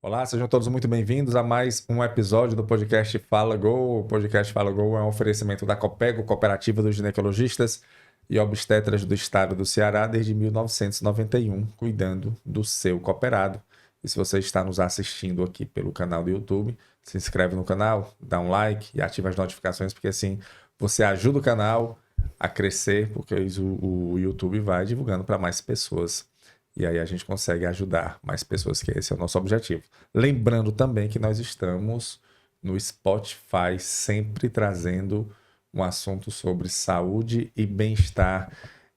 Olá, sejam todos muito bem-vindos a mais um episódio do podcast Fala Go. O podcast Fala Go é um oferecimento da Copego, Cooperativa dos Ginecologistas e Obstetras do Estado do Ceará, desde 1991, cuidando do seu cooperado. E se você está nos assistindo aqui pelo canal do YouTube, se inscreve no canal, dá um like e ativa as notificações, porque assim você ajuda o canal a crescer, porque o YouTube vai divulgando para mais pessoas. E aí a gente consegue ajudar mais pessoas, que esse é o nosso objetivo. Lembrando também que nós estamos no Spotify, sempre trazendo um assunto sobre saúde e bem-estar.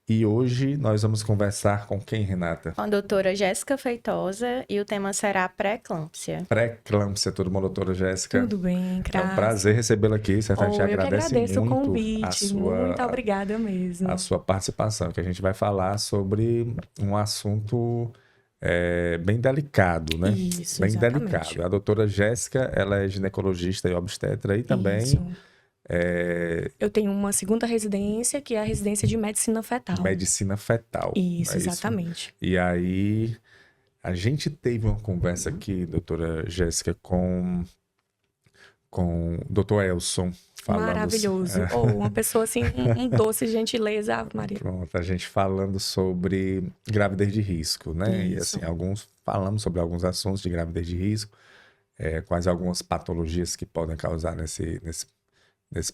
E hoje nós vamos conversar com quem, Renata? Com a doutora Jéssica Feitosa, e o tema será pré-eclâmpsia. Pré-eclâmpsia, tudo bom, doutora Jéssica? Tudo bem, É um prazer recebê-la aqui, certo? A gente eu que agradece agradeço o muito convite, muito obrigada mesmo. a sua participação, que a gente vai falar sobre um assunto bem delicado, né? Isso, Bem exatamente. delicado. A doutora Jéssica, ela é ginecologista e obstetra e também... Isso. Eu tenho uma segunda residência, que é a residência de medicina fetal. Medicina fetal. Isso, é exatamente. E aí, a gente teve uma conversa aqui, doutora Jéssica, com o doutor Elson. Maravilhoso. Uma pessoa assim, um doce, gentileza, Ave Maria. Pronto, a gente falando sobre gravidez de risco, né? Isso. E assim, falamos sobre alguns assuntos de gravidez de risco, quais algumas patologias que podem causar nesse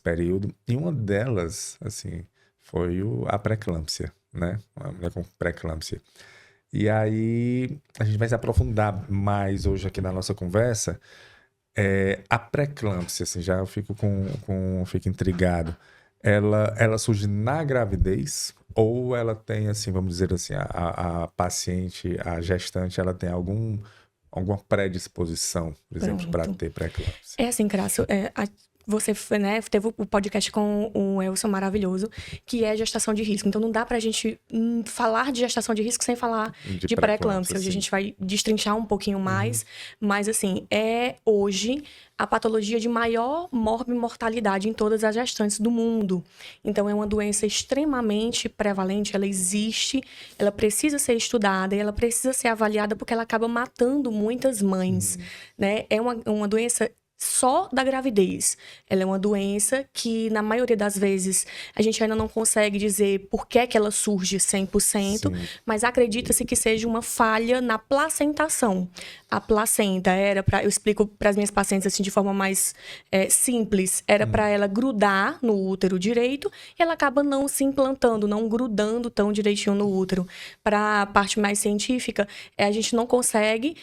período. E uma delas, assim, foi a pré-eclâmpsia, né? Uma mulher com pré-eclâmpsia. E aí, a gente vai se aprofundar mais hoje aqui na nossa conversa. A pré-eclâmpsia, assim, já eu fico fico intrigado. Ela surge na gravidez ou ela tem, assim, vamos dizer assim, a paciente, a gestante, ela tem alguma predisposição, por exemplo, para ter pré-eclâmpsia? É assim, Crasso, você teve o podcast com o Elson maravilhoso, que é gestação de risco. Então, não dá pra gente falar de gestação de risco sem falar de pré-eclâmpsia. Hoje a gente vai destrinchar um pouquinho mais. Mas, assim, é hoje a patologia de maior morbimortalidade em todas as gestantes do mundo. Então, é uma doença extremamente prevalente, ela existe, ela precisa ser estudada e ela precisa ser avaliada porque ela acaba matando muitas mães, né? É uma doença só da gravidez. Ela é uma doença que, na maioria das vezes, a gente ainda não consegue dizer por que ela surge 100%, Sim. mas acredita-se que seja uma falha na placentação. A placenta eu explico para as minhas pacientes assim de forma mais simples, era para ela grudar no útero direito e ela acaba não se implantando, não grudando tão direitinho no útero. Para a parte mais científica, a gente não consegue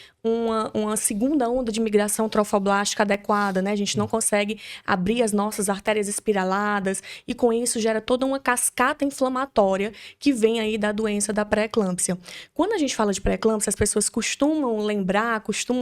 uma segunda onda de migração trofoblástica adequada, né? A gente não consegue abrir as nossas artérias espiraladas e com isso gera toda uma cascata inflamatória que vem aí da doença da pré-eclâmpsia. Quando a gente fala de pré-eclâmpsia, as pessoas costumam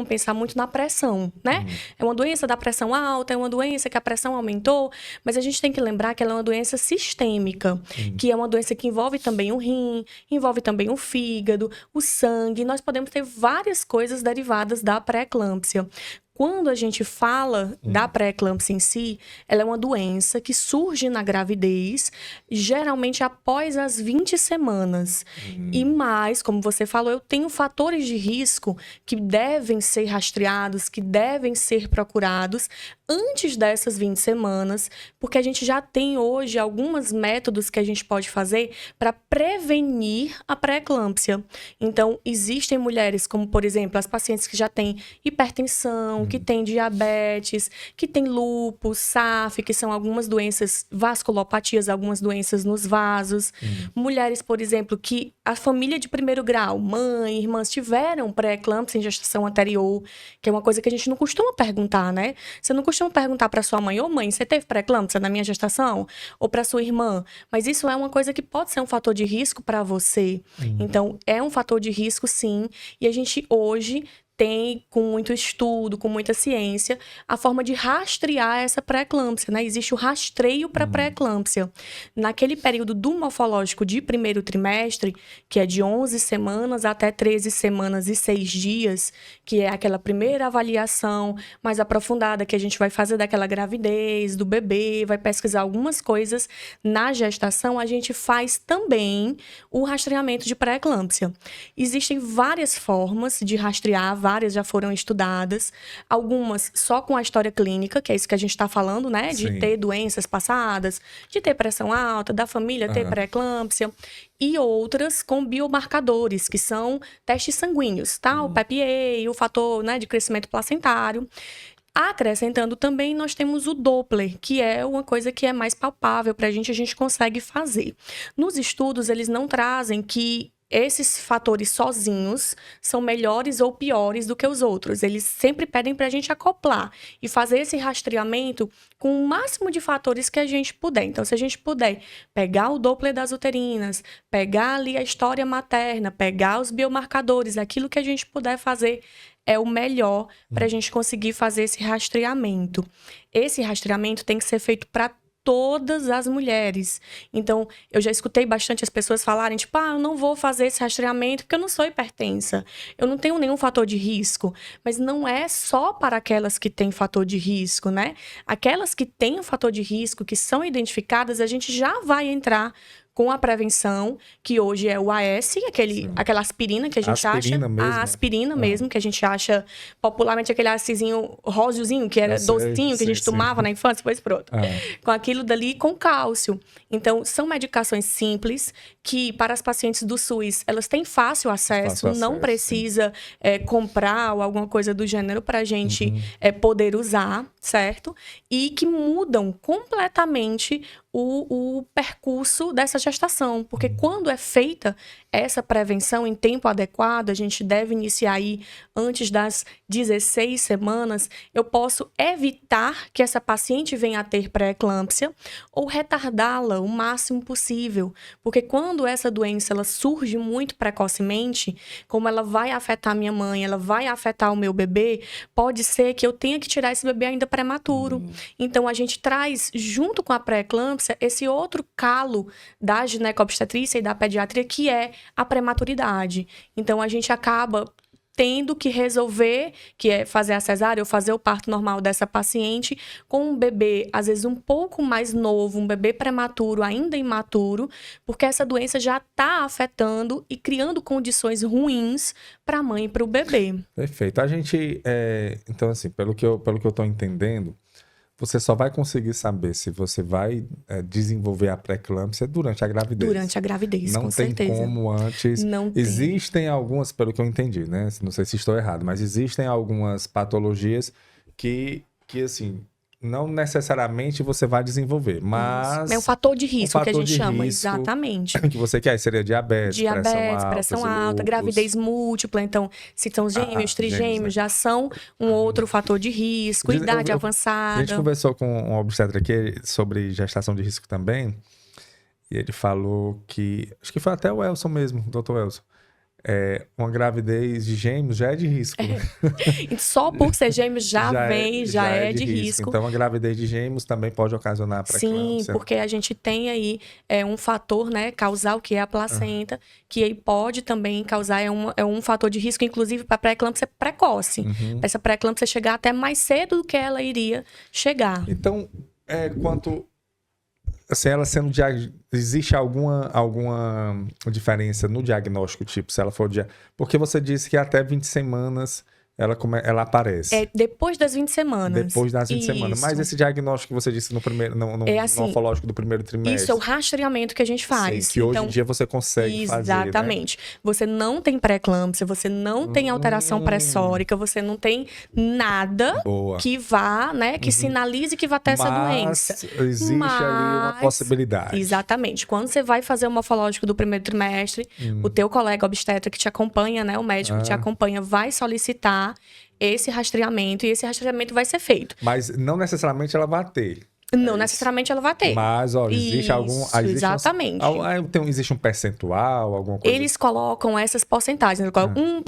pensar muito na pressão, né? É uma doença da pressão alta, é uma doença que a pressão aumentou, mas a gente tem que lembrar que ela é uma doença sistêmica, que é uma doença que envolve também o rim, envolve também o fígado, o sangue. Nós podemos ter várias coisas derivadas da pré-eclâmpsia. Quando a gente fala da pré-eclâmpsia em si, ela é uma doença que surge na gravidez, geralmente após as 20 semanas. E mais, como você falou, eu tenho fatores de risco que devem ser rastreados, que devem ser procurados antes dessas 20 semanas, porque a gente já tem hoje alguns métodos que a gente pode fazer para prevenir a pré-eclâmpsia. Então, existem mulheres como, por exemplo, as pacientes que já têm hipertensão, que têm diabetes, que têm lúpus, SAF, que são algumas doenças, vasculopatias, algumas doenças nos vasos. Mulheres, por exemplo, que a família de primeiro grau, mãe, irmãs, tiveram pré-eclâmpsia em gestação anterior, que é uma coisa que a gente não costuma perguntar, né? Você não costuma perguntar para sua mãe, ô mãe, você teve pré-eclâmpsia na minha gestação? Ou para sua irmã? Mas isso é uma coisa que pode ser um fator de risco para você. Então, é um fator de risco, sim. E a gente hoje tem, com muito estudo, com muita ciência, a forma de rastrear essa pré-eclâmpsia, né? Existe o rastreio para pré-eclâmpsia. Naquele período do morfológico de primeiro trimestre, que é de 11 semanas até 13 semanas e 6 dias, que é aquela primeira avaliação mais aprofundada que a gente vai fazer daquela gravidez, do bebê, vai pesquisar algumas coisas na gestação, a gente faz também o rastreamento de pré-eclâmpsia. Existem várias formas de rastrear, várias já foram estudadas. Algumas só com a história clínica, que é isso que a gente está falando, né? De Sim. ter doenças passadas, de ter pressão alta, da família ter pré-eclâmpsia. E outras com biomarcadores, que são testes sanguíneos, tá? O PEP-A, o fator, né, de crescimento placentário. Acrescentando também, nós temos o Doppler, que é uma coisa que é mais palpável para a gente consegue fazer. Nos estudos, eles não trazem que esses fatores sozinhos são melhores ou piores do que os outros. Eles sempre pedem para a gente acoplar e fazer esse rastreamento com o máximo de fatores que a gente puder. Então, se a gente puder pegar o Doppler das uterinas, pegar ali a história materna, pegar os biomarcadores, aquilo que a gente puder fazer é o melhor para a gente conseguir fazer esse rastreamento. Esse rastreamento tem que ser feito para todas as mulheres. Então, eu já escutei bastante as pessoas falarem, tipo, eu não vou fazer esse rastreamento porque eu não sou hipertensa, eu não tenho nenhum fator de risco. Mas não é só para aquelas que têm fator de risco, né? Aquelas que têm um fator de risco, que são identificadas, a gente já vai entrar com a prevenção, que hoje é o AS, aquela aspirina que a gente Aspirina acha. mesmo? A aspirina mesmo, que a gente acha popularmente aquele acizinho rosiozinho, que era Eu sei, docinho, que a gente sim. tomava na infância, depois pronto. Com aquilo dali, com cálcio. Então, são medicações simples, que para as pacientes do SUS, elas têm fácil acesso, não precisa comprar ou alguma coisa do gênero para a gente poder usar, certo? E que mudam completamente o percurso dessa gestação, porque quando é feita essa prevenção em tempo adequado, a gente deve iniciar aí antes das 16 semanas, eu posso evitar que essa paciente venha a ter pré-eclâmpsia ou retardá-la o máximo possível, porque quando essa doença ela surge muito precocemente, como ela vai afetar minha mãe, ela vai afetar o meu bebê, pode ser que eu tenha que tirar esse bebê ainda prematuro. Então, a gente traz, junto com a pré-eclâmpsia, esse outro calo da ginecobstetrícia e da pediatria, que é a prematuridade. Então, a gente acaba tendo que resolver, que é fazer a cesárea ou fazer o parto normal dessa paciente com um bebê, às vezes, um pouco mais novo, um bebê prematuro, ainda imaturo, porque essa doença já está afetando e criando condições ruins para a mãe e para o bebê. Perfeito. A gente, então assim, pelo que eu tô entendendo, você só vai conseguir saber se você vai desenvolver a pré-eclâmpsia durante a gravidez. Durante a gravidez, não com tem certeza. como antes. Não tem. Existem algumas, pelo que eu entendi, né? Não sei se estou errado, mas existem algumas patologias que assim, não necessariamente você vai desenvolver, mas... É um fator de risco que a gente chama, risco exatamente. que você quer, seria diabetes, Pressão alta, gravidez múltipla. Então, se são gêmeos, trigêmeos, já são um outro fator de risco, idade avançada. A gente conversou com um obstetra aqui sobre gestação de risco também, e ele falou que, acho que foi até o Elson mesmo, o Dr. Elson, uma gravidez de gêmeos já é de risco. Só por ser gêmeos já é de risco. Então, a gravidez de gêmeos também pode ocasionar pré-eclâmpsia. Sim, porque a gente tem aí um fator, né, causal, que é a placenta, que aí pode também causar, é um fator de risco, inclusive, para pré-eclâmpsia precoce. Para essa pré-eclâmpsia chegar até mais cedo do que ela iria chegar. Então, quanto... Assim, ela sendo existe alguma diferença no diagnóstico, tipo, se ela for porque você disse que até 20 semanas ela aparece. Depois das 20 semanas. Depois das 20 semanas. Mas esse diagnóstico que você disse no morfológico do primeiro trimestre. Isso é o rastreamento que a gente faz. Sim, que hoje em dia você consegue fazer, exatamente. Né? Você não tem pré-eclâmpsia, você não tem alteração pressórica, você não tem nada que vá, né, que sinalize que vai ter essa doença. Existe ali uma possibilidade. Exatamente. Quando você vai fazer o morfológico do primeiro trimestre, o teu colega obstetra que te acompanha, né, o médico que te acompanha, vai solicitar esse rastreamento, e esse rastreamento vai ser feito. Mas não necessariamente ela vai ter. Não necessariamente ela vai ter. Mas, existe algum... Exatamente. Existe um percentual, alguma coisa? Eles colocam essas porcentagens. Eles colocam 1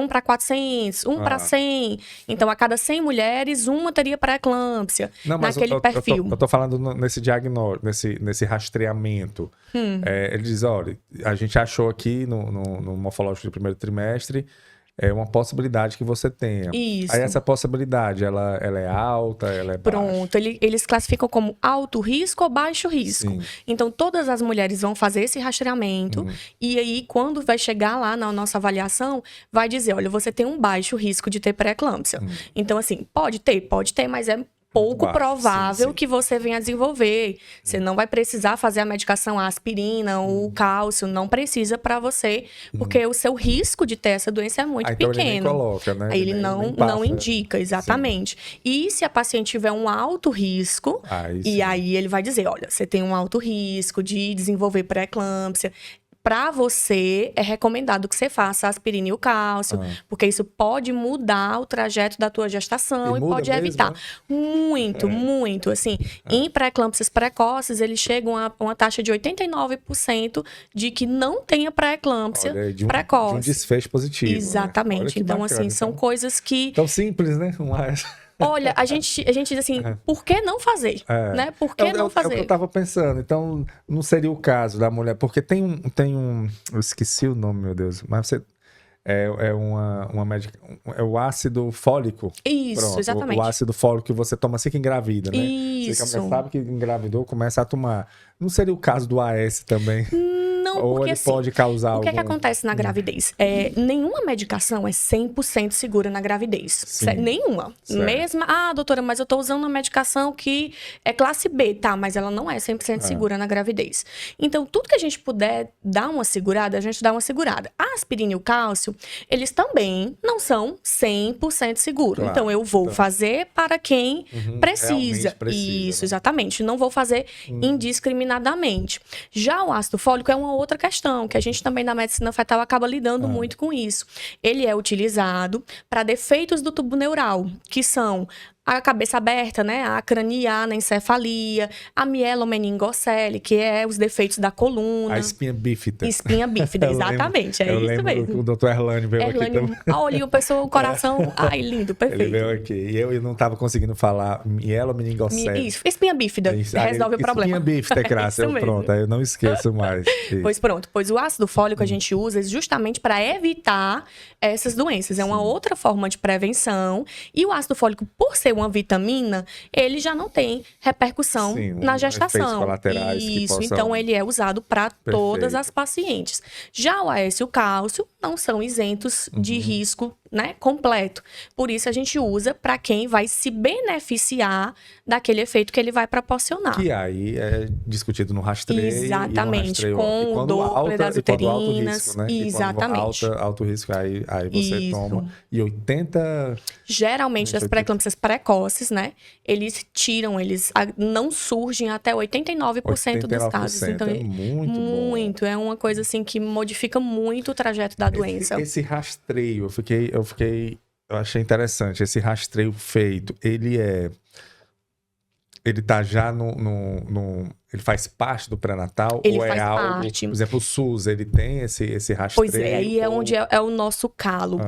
para 400, 1 para 100. Então, a cada 100 mulheres, uma teria pré-eclâmpsia. Naquele perfil. Eu tô falando nesse diagnóstico, nesse rastreamento. Ele diz, olha, a gente achou aqui no morfológico do primeiro trimestre é uma possibilidade que você tenha. Isso. Aí essa possibilidade, ela é alta, ela é baixa? Pronto, eles classificam como alto risco ou baixo risco. Sim. Então, todas as mulheres vão fazer esse rastreamento e aí, quando vai chegar lá na nossa avaliação, vai dizer, olha, você tem um baixo risco de ter pré-eclâmpsia. Então, assim, pode ter, mas é pouco baixo, provável sim. que você venha a desenvolver. Você não vai precisar fazer a medicação, a aspirina, o cálcio, não precisa para você, porque o seu risco de ter essa doença é muito então pequeno. Ele nem coloca, né? Aí ele nem não passa. indica, exatamente. E se a paciente tiver um alto risco, sim. aí ele vai dizer, olha, você tem um alto risco de desenvolver pré-eclâmpsia. Para você, é recomendado que você faça a aspirina e o cálcio, porque isso pode mudar o trajeto da tua gestação e pode mesmo, evitar. né? Muito. Assim, em pré-eclâmpsias precoces, eles chegam a uma taxa de 89% de que não tenha pré-eclâmpsia precoce. De um desfecho positivo. Exatamente. Né? Então, bacana. assim, são coisas que... Tão simples, né? Olha, a gente diz assim, por que não fazer? Né? Por que não fazer? É o que eu tava pensando. Então, não seria o caso da mulher, porque tem um eu esqueci o nome, meu Deus, mas você... É uma médica. É o ácido fólico. Isso, Pronto, exatamente. O ácido fólico que você toma assim que engravida, né? Isso. Você sabe que engravidou, começa a tomar. Não seria o caso do AS também? Não, Ou porque ele assim, pode causar o que é que acontece na gravidez? Nenhuma medicação é 100% segura na gravidez. Nenhuma. Certo. Mesmo, doutora, mas eu tô usando uma medicação que é classe B, tá? Mas ela não é 100% segura na gravidez. Então, tudo que a gente puder dar uma segurada, a gente dá uma segurada. A aspirina e o cálcio, eles também não são 100% seguros. Claro. Então, eu vou fazer para quem precisa. né? Isso, exatamente. Não vou fazer indiscriminadamente. Já o ácido fólico é uma outra questão, que a gente também na medicina fetal acaba lidando muito com isso. Ele é utilizado para defeitos do tubo neural, que são a cabeça aberta, né? A craniana, encefalia, a mielomeningocele, que é os defeitos da coluna. A espinha bífida. Espinha bífida, exatamente. É isso mesmo. Que o doutor Erlânio veio aqui também. Olha, o pessoal, o coração... Ai, lindo, perfeito. Ele veio aqui. E eu não estava conseguindo falar mielomeningocele. Isso, espinha bífida. Resolve o problema. Espinha bífida, Crácia. Pronto, aí eu não esqueço mais. Pois pronto. Pois o ácido fólico a gente usa justamente para evitar essas doenças. É uma outra forma de prevenção. E o ácido fólico, por ser uma vitamina, ele já não tem repercussão na gestação. Efeitos colaterais que possam... Então ele é usado para todas as pacientes. Já o AS e o cálcio não são isentos de risco, né, completo. Por isso a gente usa para quem vai se beneficiar daquele efeito que ele vai proporcionar. Que aí é discutido no rastreio. Exatamente, e no com o Doppler das uterinas. Risco, né? Exatamente. Alto risco, aí você toma. E 80... Geralmente, das pré-eclâmpsias precoces, né? Eles não surgem até 89% dos casos. Então, é muito bom. É uma coisa assim que modifica muito o trajeto da doença. Esse rastreio, eu achei interessante. Esse rastreio feito, ele tá já ele faz parte do pré-natal? Ele ou faz é algo, parte. por exemplo, o SUS, ele tem esse rastreio? Pois é, aí é onde é o nosso calo.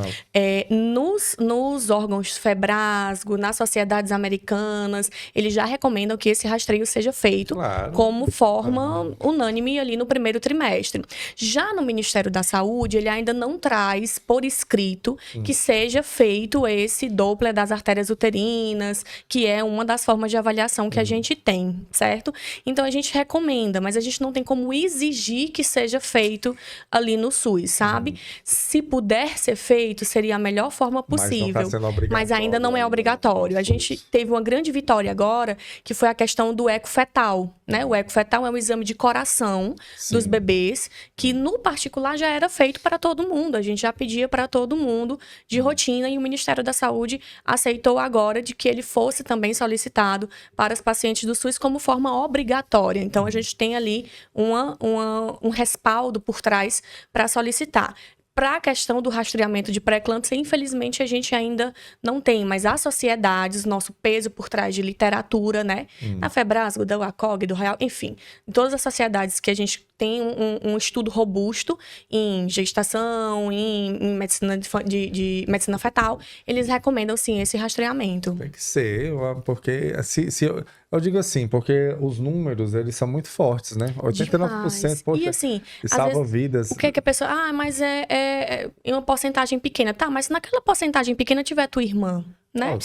Nos órgãos Febrasgo, nas sociedades americanas, eles já recomendam que esse rastreio seja feito como forma unânime ali no primeiro trimestre. Já no Ministério da Saúde, ele ainda não traz por escrito que seja feito esse Doppler das artérias uterinas, que é uma das formas de avaliação que a gente tem, certo? Então, a gente recomenda, mas a gente não tem como exigir que seja feito ali no SUS, sabe? Se puder ser feito, seria a melhor forma possível. Mas ainda não é obrigatório. A gente teve uma grande vitória agora, que foi a questão do eco fetal, né? O eco fetal é um exame de coração dos bebês, que no particular já era feito para todo mundo. A gente já pedia para todo mundo de rotina e o Ministério da Saúde aceitou agora de que ele fosse também solicitado para os pacientes do SUS como forma obrigatória. Então, a gente tem ali um respaldo por trás para solicitar. Para a questão do rastreamento de pré-eclâmpsia, infelizmente, a gente ainda não tem, mas as sociedades, nosso peso por trás de literatura, né? Na Febrasgo, da UACOG, do Real, enfim, todas as sociedades que a gente tem um estudo robusto em gestação, em medicina de medicina fetal, eles recomendam sim esse rastreamento. Tem que ser, porque se eu digo assim, porque os números, eles são muito fortes, né? 89%, poxa, e assim, e salva vezes, vidas. O que a pessoa... mas é em uma porcentagem pequena. Tá, mas se naquela porcentagem pequena tiver tua irmã, né?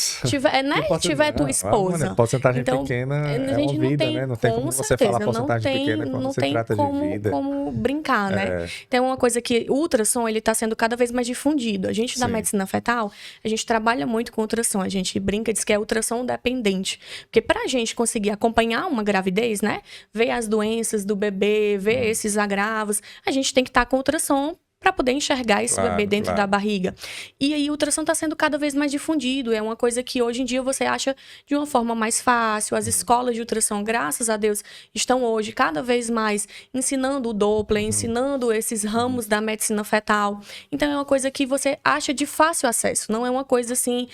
Tiver tua esposa. Porcentagem então, pequena a é gente uma vida, não tem, né? Não tem como você falar porcentagem pequena quando se trata de vida. Não tem como brincar, né? Então, uma coisa que o ultrassom, ele tá sendo cada vez mais difundido. A gente, da medicina fetal, a gente trabalha muito com ultrassom. A gente brinca, diz que é ultrassom dependente. Porque pra gente conseguir acompanhar uma gravidez, né? Ver as doenças do bebê, ver esses agravos, a gente tem que estar com ultrassom para poder enxergar esse bebê dentro da barriga. E aí o ultrassom está sendo cada vez mais difundido. É uma coisa que hoje em dia você acha de uma forma mais fácil. As escolas de ultrassom, graças a Deus, estão hoje cada vez mais ensinando o Doppler, ensinando esses ramos da medicina fetal. Então é uma coisa que você acha de fácil acesso. Não é uma coisa assim,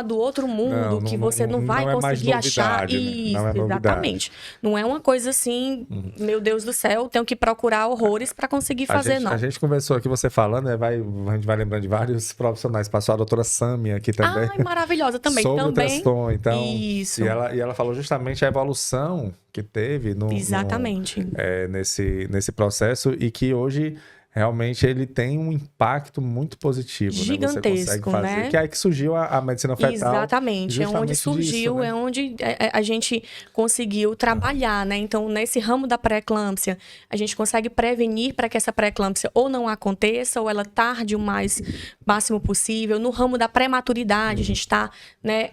do outro mundo, que você não vai conseguir achar. Né? Isso, não é exatamente. Não é uma coisa assim, meu Deus do céu, tenho que procurar horrores para conseguir fazer, não. A gente conversou aqui, você falando, né, a gente vai lembrando de vários profissionais. Passou a doutora Sâmia aqui também. Maravilhosa também. Sobre o transtorno, então. Isso. E ela falou justamente a evolução que teve Exatamente. Nesse processo e que hoje realmente ele tem um impacto muito positivo. Gigantesco, né? Você consegue fazer. né? Que é aí que surgiu a medicina fetal. Exatamente. É onde surgiu, disso, né? É onde a gente conseguiu trabalhar, né? Então, nesse ramo da pré-eclâmpsia, a gente consegue prevenir para que essa pré-eclâmpsia ou não aconteça, ou ela tarde o máximo possível. No ramo da prematuridade, a gente está, né,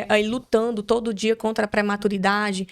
aí lutando todo dia contra a prematuridade.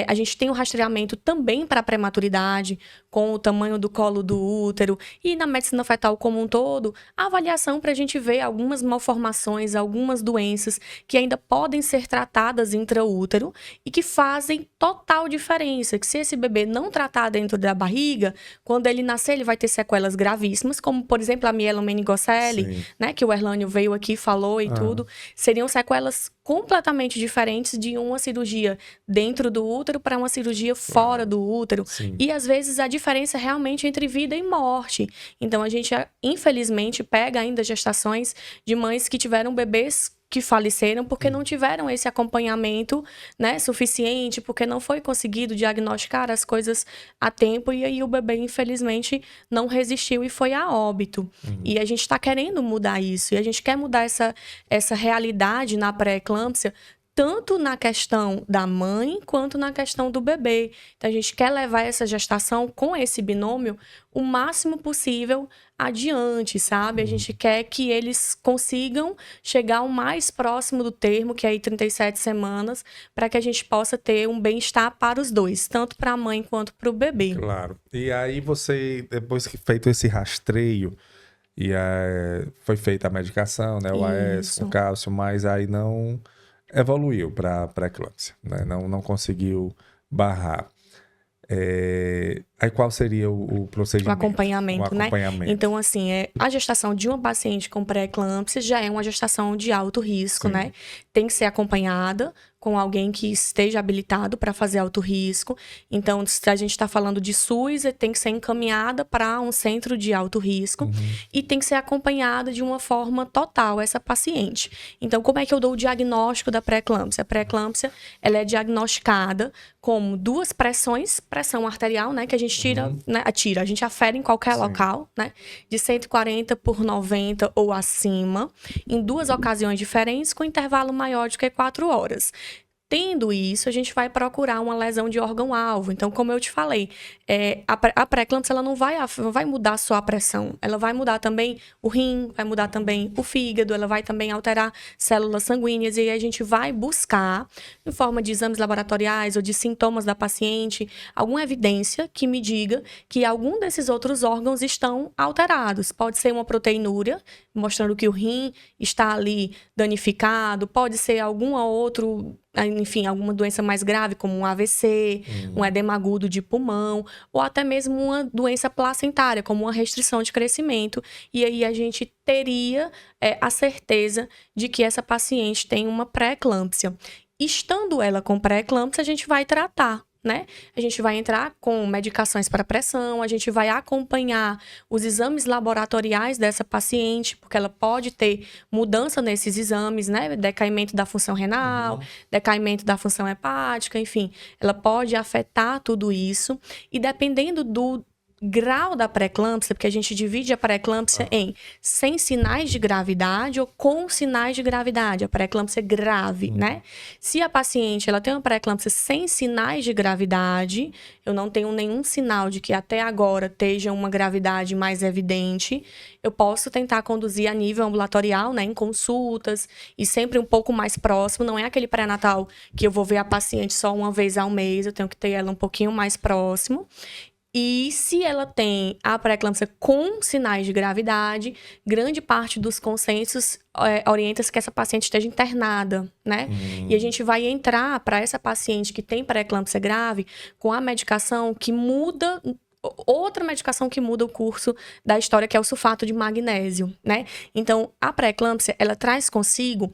A gente tem um rastreamento também para a prematuridade, com o tamanho do colo do útero. E na medicina fetal como um todo, a avaliação para a gente ver algumas malformações, algumas doenças que ainda podem ser tratadas intraútero e que fazem total diferença. Que se esse bebê não tratar dentro da barriga, quando ele nascer, ele vai ter sequelas gravíssimas, como, por exemplo, a mielomeningocele, né, que o Erlânio veio aqui e falou e tudo. Seriam sequelas completamente diferentes de uma cirurgia dentro do útero para uma cirurgia fora do útero. E, às vezes, a diferença é realmente entre vida e morte. Então, a gente, infelizmente, pega ainda gestações de mães que tiveram bebês que faleceram porque não tiveram esse acompanhamento, né, suficiente, porque não foi conseguido diagnosticar as coisas a tempo e aí o bebê, infelizmente, não resistiu e foi a óbito. E a gente está querendo mudar isso. E a gente quer mudar essa realidade na pré-eclâmpsia, tanto na questão da mãe, quanto na questão do bebê. Então, a gente quer levar essa gestação com esse binômio o máximo possível adiante, sabe? A gente quer que eles consigam chegar o mais próximo do termo, que é aí 37 semanas, para que a gente possa ter um bem-estar para os dois, tanto para a mãe quanto para o bebê. Claro. E aí você, depois que feito esse rastreio, foi feita a medicação, né? O AS com cálcio, mas aí não evoluiu para pré-eclâmpsia, né? Não conseguiu barrar. Aí qual seria o procedimento? O acompanhamento, né? Então, assim, a gestação de uma paciente com pré-eclâmpsia já é uma gestação de alto risco, né? Tem que ser acompanhada com alguém que esteja habilitado para fazer alto risco. Então, se a gente está falando de SUS, tem que ser encaminhada para um centro de alto risco e tem que ser acompanhada de uma forma total essa paciente. Então, como é que eu dou o diagnóstico da pré-eclâmpsia? A pré-eclâmpsia, ela é diagnosticada como 2 pressões, pressão arterial, né, que a gente tira, né, a gente afere em qualquer local, né, de 140/90 ou acima, em 2 ocasiões diferentes, com intervalo maior do que 4 horas. Tendo isso, a gente vai procurar uma lesão de órgão-alvo. Então, como eu te falei, a pré-eclâmpsia ela não vai mudar só a pressão. Ela vai mudar também o rim, vai mudar também o fígado, ela vai também alterar células sanguíneas. E aí a gente vai buscar, em forma de exames laboratoriais ou de sintomas da paciente, alguma evidência que me diga que algum desses outros órgãos estão alterados. Pode ser uma proteinúria, mostrando que o rim está ali danificado. Pode ser alguma alguma doença mais grave, como um AVC, um edema agudo de pulmão, ou até mesmo uma doença placentária, como uma restrição de crescimento. E aí a gente teria a certeza de que essa paciente tem uma pré-eclâmpsia. Estando ela com pré-eclâmpsia, a gente vai tratar, né? A gente vai entrar com medicações para pressão, a gente vai acompanhar os exames laboratoriais dessa paciente, porque ela pode ter mudança nesses exames, né? Decaimento da função renal, decaimento da função hepática, enfim. Ela pode afetar tudo isso. E dependendo do grau da pré-eclâmpsia, porque a gente divide a pré-eclâmpsia em sem sinais de gravidade ou com sinais de gravidade, a pré-eclâmpsia grave, né? Se a paciente ela tem uma pré-eclâmpsia sem sinais de gravidade, eu não tenho nenhum sinal de que até agora esteja uma gravidade mais evidente, eu posso tentar conduzir a nível ambulatorial, né, em consultas e sempre um pouco mais próximo, não é aquele pré-natal que eu vou ver a paciente só uma vez ao mês, eu tenho que ter ela um pouquinho mais próximo. E se ela tem a pré-eclâmpsia com sinais de gravidade, grande parte dos consensos orienta-se que essa paciente esteja internada, né? E a gente vai entrar para essa paciente que tem pré-eclâmpsia grave com a medicação que muda... Outra medicação que muda o curso da história, que é o sulfato de magnésio, né? Então, a pré-eclâmpsia, ela traz consigo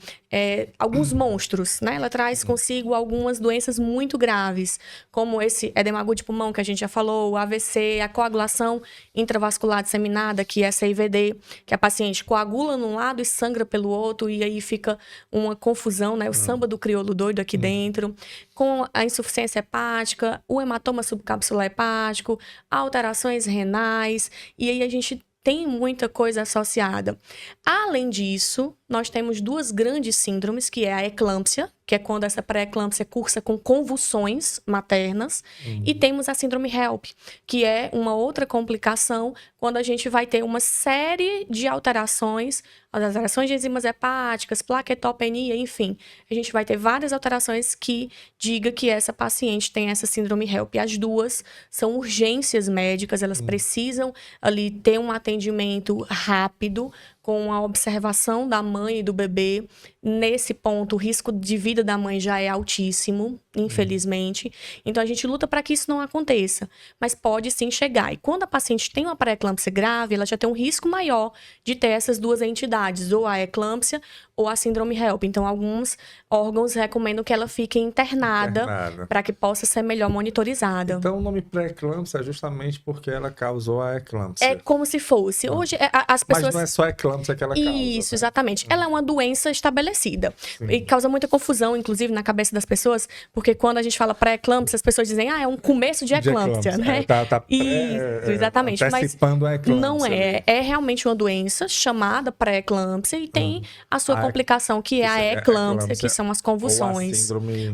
alguns monstros, né? Ela traz consigo algumas doenças muito graves, como esse edema agudo de pulmão, que a gente já falou, o AVC, a coagulação intravascular disseminada, que é essa IVD, que a paciente coagula num lado e sangra pelo outro, e aí fica uma confusão, né? O samba do crioulo doido aqui dentro, com a insuficiência hepática, o hematoma subcapsular hepático, alterações renais, e aí a gente tem muita coisa associada. Além disso, nós temos duas grandes síndromes, que é a eclâmpsia, que é quando essa pré-eclâmpsia cursa com convulsões maternas, e temos a síndrome HELP, que é uma outra complicação, quando a gente vai ter uma série de alterações, as alterações de enzimas hepáticas, plaquetopenia, enfim. A gente vai ter várias alterações que diga que essa paciente tem essa síndrome HELP. As duas são urgências médicas, elas precisam ali ter um atendimento rápido, com a observação da mãe e do bebê. Nesse ponto, o risco de vida da mãe já é altíssimo, infelizmente. Então, a gente luta para que isso não aconteça. Mas pode sim chegar. E quando a paciente tem uma pré-eclâmpsia grave, ela já tem um risco maior de ter essas duas entidades, ou a eclâmpsia ou a síndrome HELP. Então, alguns órgãos recomendam que ela fique internada para que possa ser melhor monitorizada. Então, o nome pré-eclâmpsia é justamente porque ela causou a eclâmpsia. É como se fosse. Hoje, as pessoas... Mas não é só a eclâmpsia que ela causa. Isso, exatamente. Ela é uma doença estabelecida. E causa muita confusão, inclusive, na cabeça das pessoas, porque quando a gente fala pré-eclâmpsia, as pessoas dizem, é um começo de eclâmpsia, né? Tá Isso, exatamente. Antecipando a eclâmpsia. Não é. É realmente uma doença chamada pré-eclâmpsia e tem a sua complicação, que é a eclâmpsia, que são as convulsões.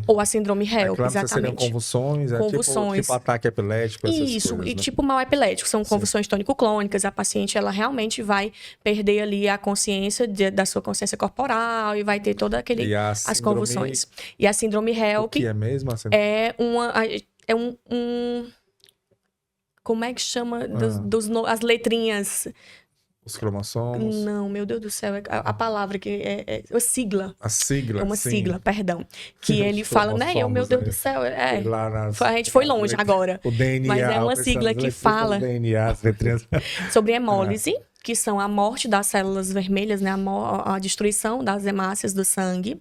Ou a síndrome HELP, exatamente. Seriam convulsões, tipo ataque epilético, essas Isso, coisas, e né? tipo mal epilético, são convulsões tônico-clônicas. A paciente, ela realmente vai perder ali a consciência da sua consciência corporal e vai ter toda as convulsões. E a síndrome HELP o que é mesmo? Como é que chama? As letrinhas... Os cromossomos? Não, meu Deus do céu, a palavra que é a sigla. A sigla, é uma sim. sigla, perdão. Que ele fala, né? Meu Deus do céu, a gente foi longe agora. O DNA. Mas é uma sigla que fala o DNA, as letrinhas. sobre hemólise, que são a morte das células vermelhas, né? A destruição das hemácias do sangue,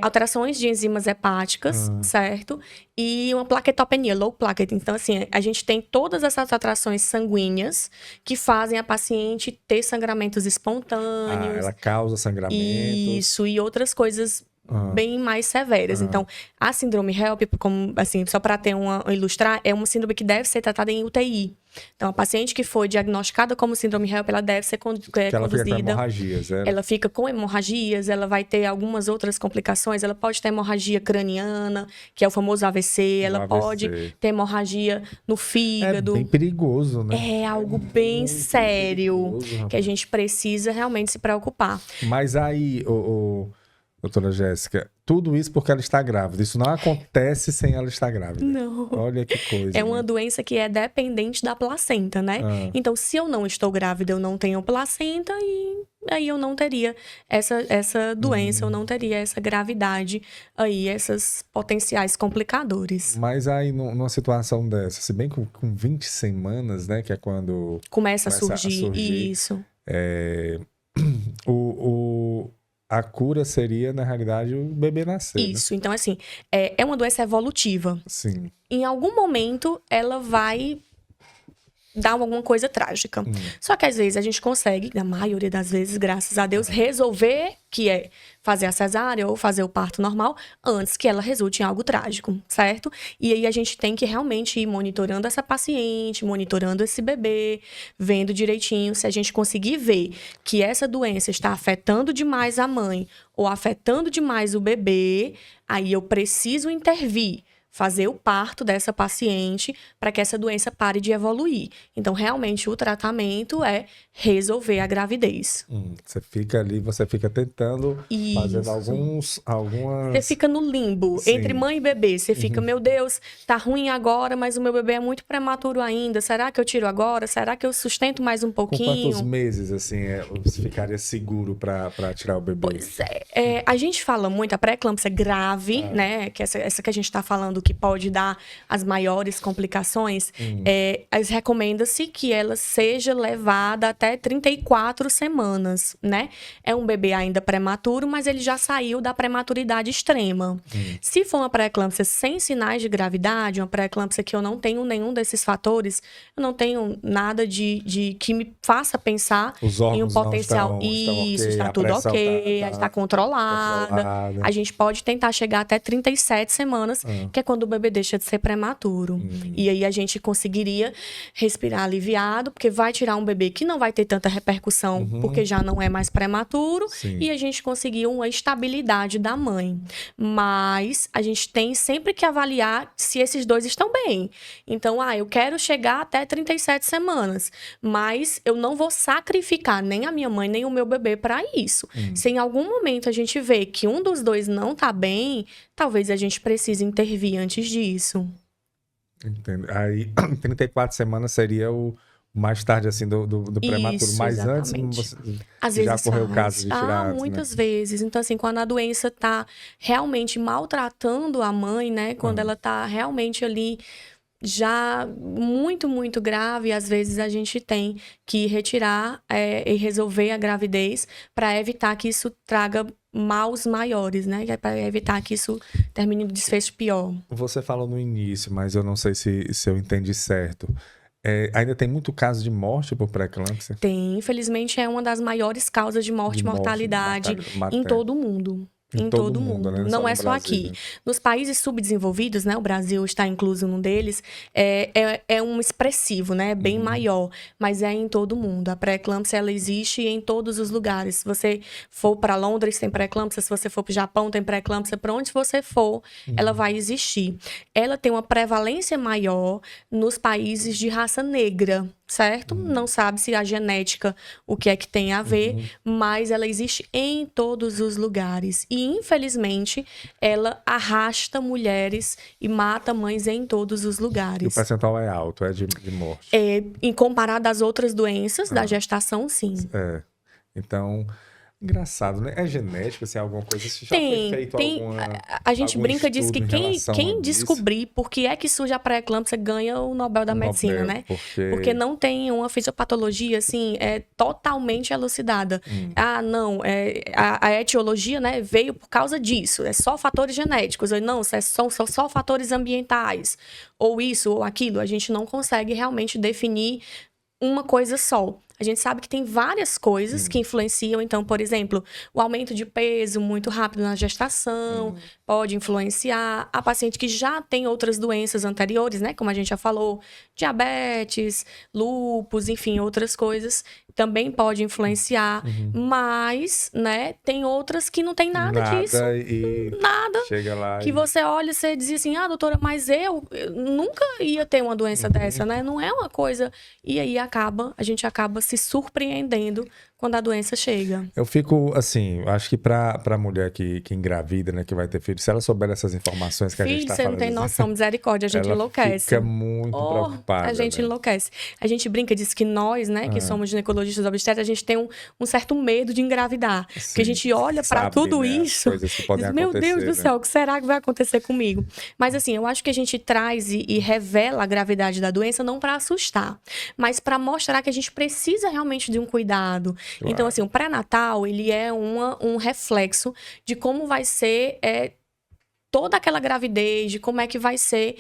alterações de enzimas hepáticas, certo? E uma plaquetopenia, low plaquet. Então, assim, a gente tem todas essas alterações sanguíneas que fazem a paciente ter sangramentos espontâneos. Ela causa sangramentos. Isso, e outras coisas bem mais severas. Então, a síndrome HELP, como, assim, só para ilustrar, é uma síndrome que deve ser tratada em UTI. Então, a paciente que foi diagnosticada como síndrome HELP, ela deve ser conduzida. Ela fica com hemorragias, Ela fica com hemorragias, ela vai ter algumas outras complicações. Ela pode ter hemorragia craniana, que é o famoso AVC. Ela pode ter hemorragia no fígado. É bem perigoso, né? É algo bem sério, que a gente precisa realmente se preocupar. Mas aí, doutora Jéssica, tudo isso porque ela está grávida. Isso não acontece sem ela estar grávida. Não. Olha que coisa. É uma doença que é dependente da placenta, né? Então, se eu não estou grávida, eu não tenho placenta e aí eu não teria essa doença, eu não teria essa gravidade aí, esses potenciais complicadores. Mas aí, numa situação dessa, se bem com 20 semanas, né? Que é quando... Começa a surgir. Isso. a cura seria, na realidade, o bebê nascer. Isso. Então, assim, é uma doença evolutiva. Sim. Em algum momento, ela vai dar alguma coisa trágica. Só que às vezes a gente consegue, na maioria das vezes, graças a Deus, resolver, que é fazer a cesárea ou fazer o parto normal, antes que ela resulte em algo trágico, certo? E aí a gente tem que realmente ir monitorando essa paciente, monitorando esse bebê, vendo direitinho. Se a gente conseguir ver que essa doença está afetando demais a mãe ou afetando demais o bebê, aí eu preciso intervir, fazer o parto dessa paciente para que essa doença pare de evoluir. Então, realmente, o tratamento é resolver a gravidez. Você fica ali, você fica tentando, fazendo algumas... Você fica no limbo, Sim. entre mãe e bebê. Você fica, meu Deus, tá ruim agora, mas o meu bebê é muito prematuro ainda. Será que eu tiro agora? Será que eu sustento mais um Com pouquinho? quantos meses, assim, você ficaria seguro para tirar o bebê? Pois é. A gente fala muito, a pré-eclâmpsia grave, né? Que essa que a gente tá falando, que pode dar as maiores complicações, recomenda-se que ela seja levada até 34 semanas, né? É um bebê ainda prematuro, mas ele já saiu da prematuridade extrema. Se for uma pré-eclâmpsia sem sinais de gravidade, uma pré-eclâmpsia que eu não tenho nenhum desses fatores, eu não tenho nada de que me faça pensar em um potencial. Isso, está tudo ok, está controlada. A gente pode tentar chegar até 37 semanas, que é quando o bebê deixa de ser prematuro. E aí a gente conseguiria respirar aliviado, porque vai tirar um bebê que não vai ter tanta repercussão, porque já não é mais prematuro, e a gente conseguiu uma estabilidade da mãe. Mas a gente tem sempre que avaliar se esses dois estão bem. Então, eu quero chegar até 37 semanas, mas eu não vou sacrificar nem a minha mãe, nem o meu bebê para isso. Se em algum momento a gente vê que um dos dois não tá bem, talvez a gente precise intervir antes disso. Entendo. Aí, 34 semanas seria o mais tarde, assim, do prematuro. Isso, mas exatamente. antes, você Às já vezes correu o caso de tirar antes, muitas né? vezes. Então, assim, quando a doença tá realmente maltratando a mãe, né? Quando ela tá realmente ali já muito, muito grave, às vezes a gente tem que retirar e resolver a gravidez para evitar que isso traga maus maiores, né? Para evitar que isso termine de desfecho pior. Você falou no início, mas eu não sei se eu entendi certo. Ainda tem muito caso de morte por pré-eclâmpsia? Tem, infelizmente, é uma das maiores causas de morte e mortalidade em todo o mundo. Em todo o mundo. Né? Não é só aqui. Nos países subdesenvolvidos, né? O Brasil está incluso num deles. É um expressivo, né? É bem maior. Mas é em todo o mundo. A pré-eclâmpsia, ela existe em todos os lugares. Se você for para Londres, tem pré-eclâmpsia. Se você for para o Japão, tem pré-eclâmpsia. Para onde você for, ela vai existir. Ela tem uma prevalência maior nos países de raça negra, certo? Não sabe se a genética, o que é que tem a ver, mas ela existe em todos os lugares. E, infelizmente, ela arrasta mulheres e mata mães em todos os lugares. E o percentual é alto, de morte? Em comparado às outras doenças da gestação, sim. Então... Engraçado, né? É genético, assim, alguma coisa? Se já foi feito a gente brinca, diz que quem descobrir por que é que surge a pré-eclâmpsia ganha o Nobel da Medicina, né? Porque não tem uma fisiopatologia, assim, totalmente elucidada. Não, a etiologia, né, veio por causa disso. É só fatores genéticos. Ou não, são só fatores ambientais. Ou isso, ou aquilo. A gente não consegue realmente definir uma coisa só. A gente sabe que tem várias coisas que influenciam. Então, por exemplo, o aumento de peso muito rápido na gestação pode influenciar. A paciente que já tem outras doenças anteriores, né? Como a gente já falou, diabetes, lúpus, enfim, outras coisas, também pode influenciar. Mas, né, tem outras que não tem nada disso. Nada. Chega lá que você olha e você diz assim, doutora, mas eu nunca ia ter uma doença dessa, né? Não é uma coisa... E aí a gente acaba se surpreendendo quando a doença chega. Eu fico, assim, acho que pra mulher que engravida, né, que vai ter filho, se ela souber dessas informações que a gente tá falando... Você não tem noção, misericórdia, a gente enlouquece. Fica muito preocupada. A gente enlouquece. A gente brinca, diz que nós, né, que somos ginecologistas obstetras, a gente tem um certo medo de engravidar. Sim, porque a gente olha para tudo, né, isso e diz, meu Deus do céu, o que será que vai acontecer comigo? Mas assim, eu acho que a gente traz e revela a gravidade da doença não para assustar, mas para mostrar que a gente precisa realmente de um cuidado, Então, assim, o pré-natal, ele é um reflexo de como vai ser toda aquela gravidez, de como é que vai ser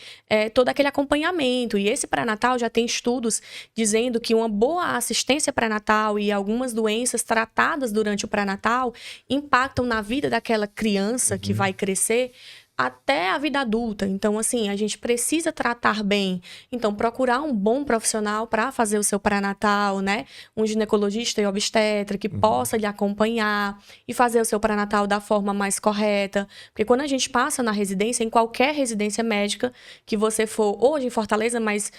todo aquele acompanhamento. E esse pré-natal já tem estudos dizendo que uma boa assistência pré-natal e algumas doenças tratadas durante o pré-natal impactam na vida daquela criança que vai crescer até a vida adulta. Então, assim, a gente precisa tratar bem. Então, procurar um bom profissional para fazer o seu pré-natal, né? Um ginecologista e obstetra que possa lhe acompanhar e fazer o seu pré-natal da forma mais correta. Porque quando a gente passa na residência, em qualquer residência médica que você for, hoje em Fortaleza, mas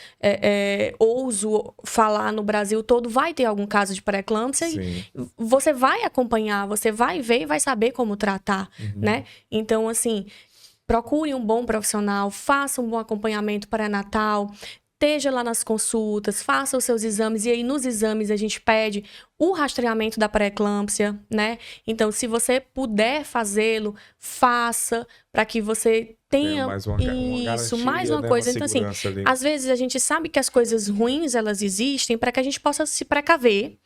ouso falar no Brasil todo, vai ter algum caso de pré-eclâmpsia e você vai acompanhar, você vai ver e vai saber como tratar, né? Então, assim, procure um bom profissional, faça um bom acompanhamento pré-natal, esteja lá nas consultas, faça os seus exames, e aí nos exames a gente pede o rastreamento da pré-eclâmpsia, né? Então, se você puder fazê-lo, faça, para que você tenha mais uma garantia, mais uma né? coisa. Uma então, assim, segurança ali. às vezes a gente sabe que as coisas ruins, elas existem para que a gente possa se precaver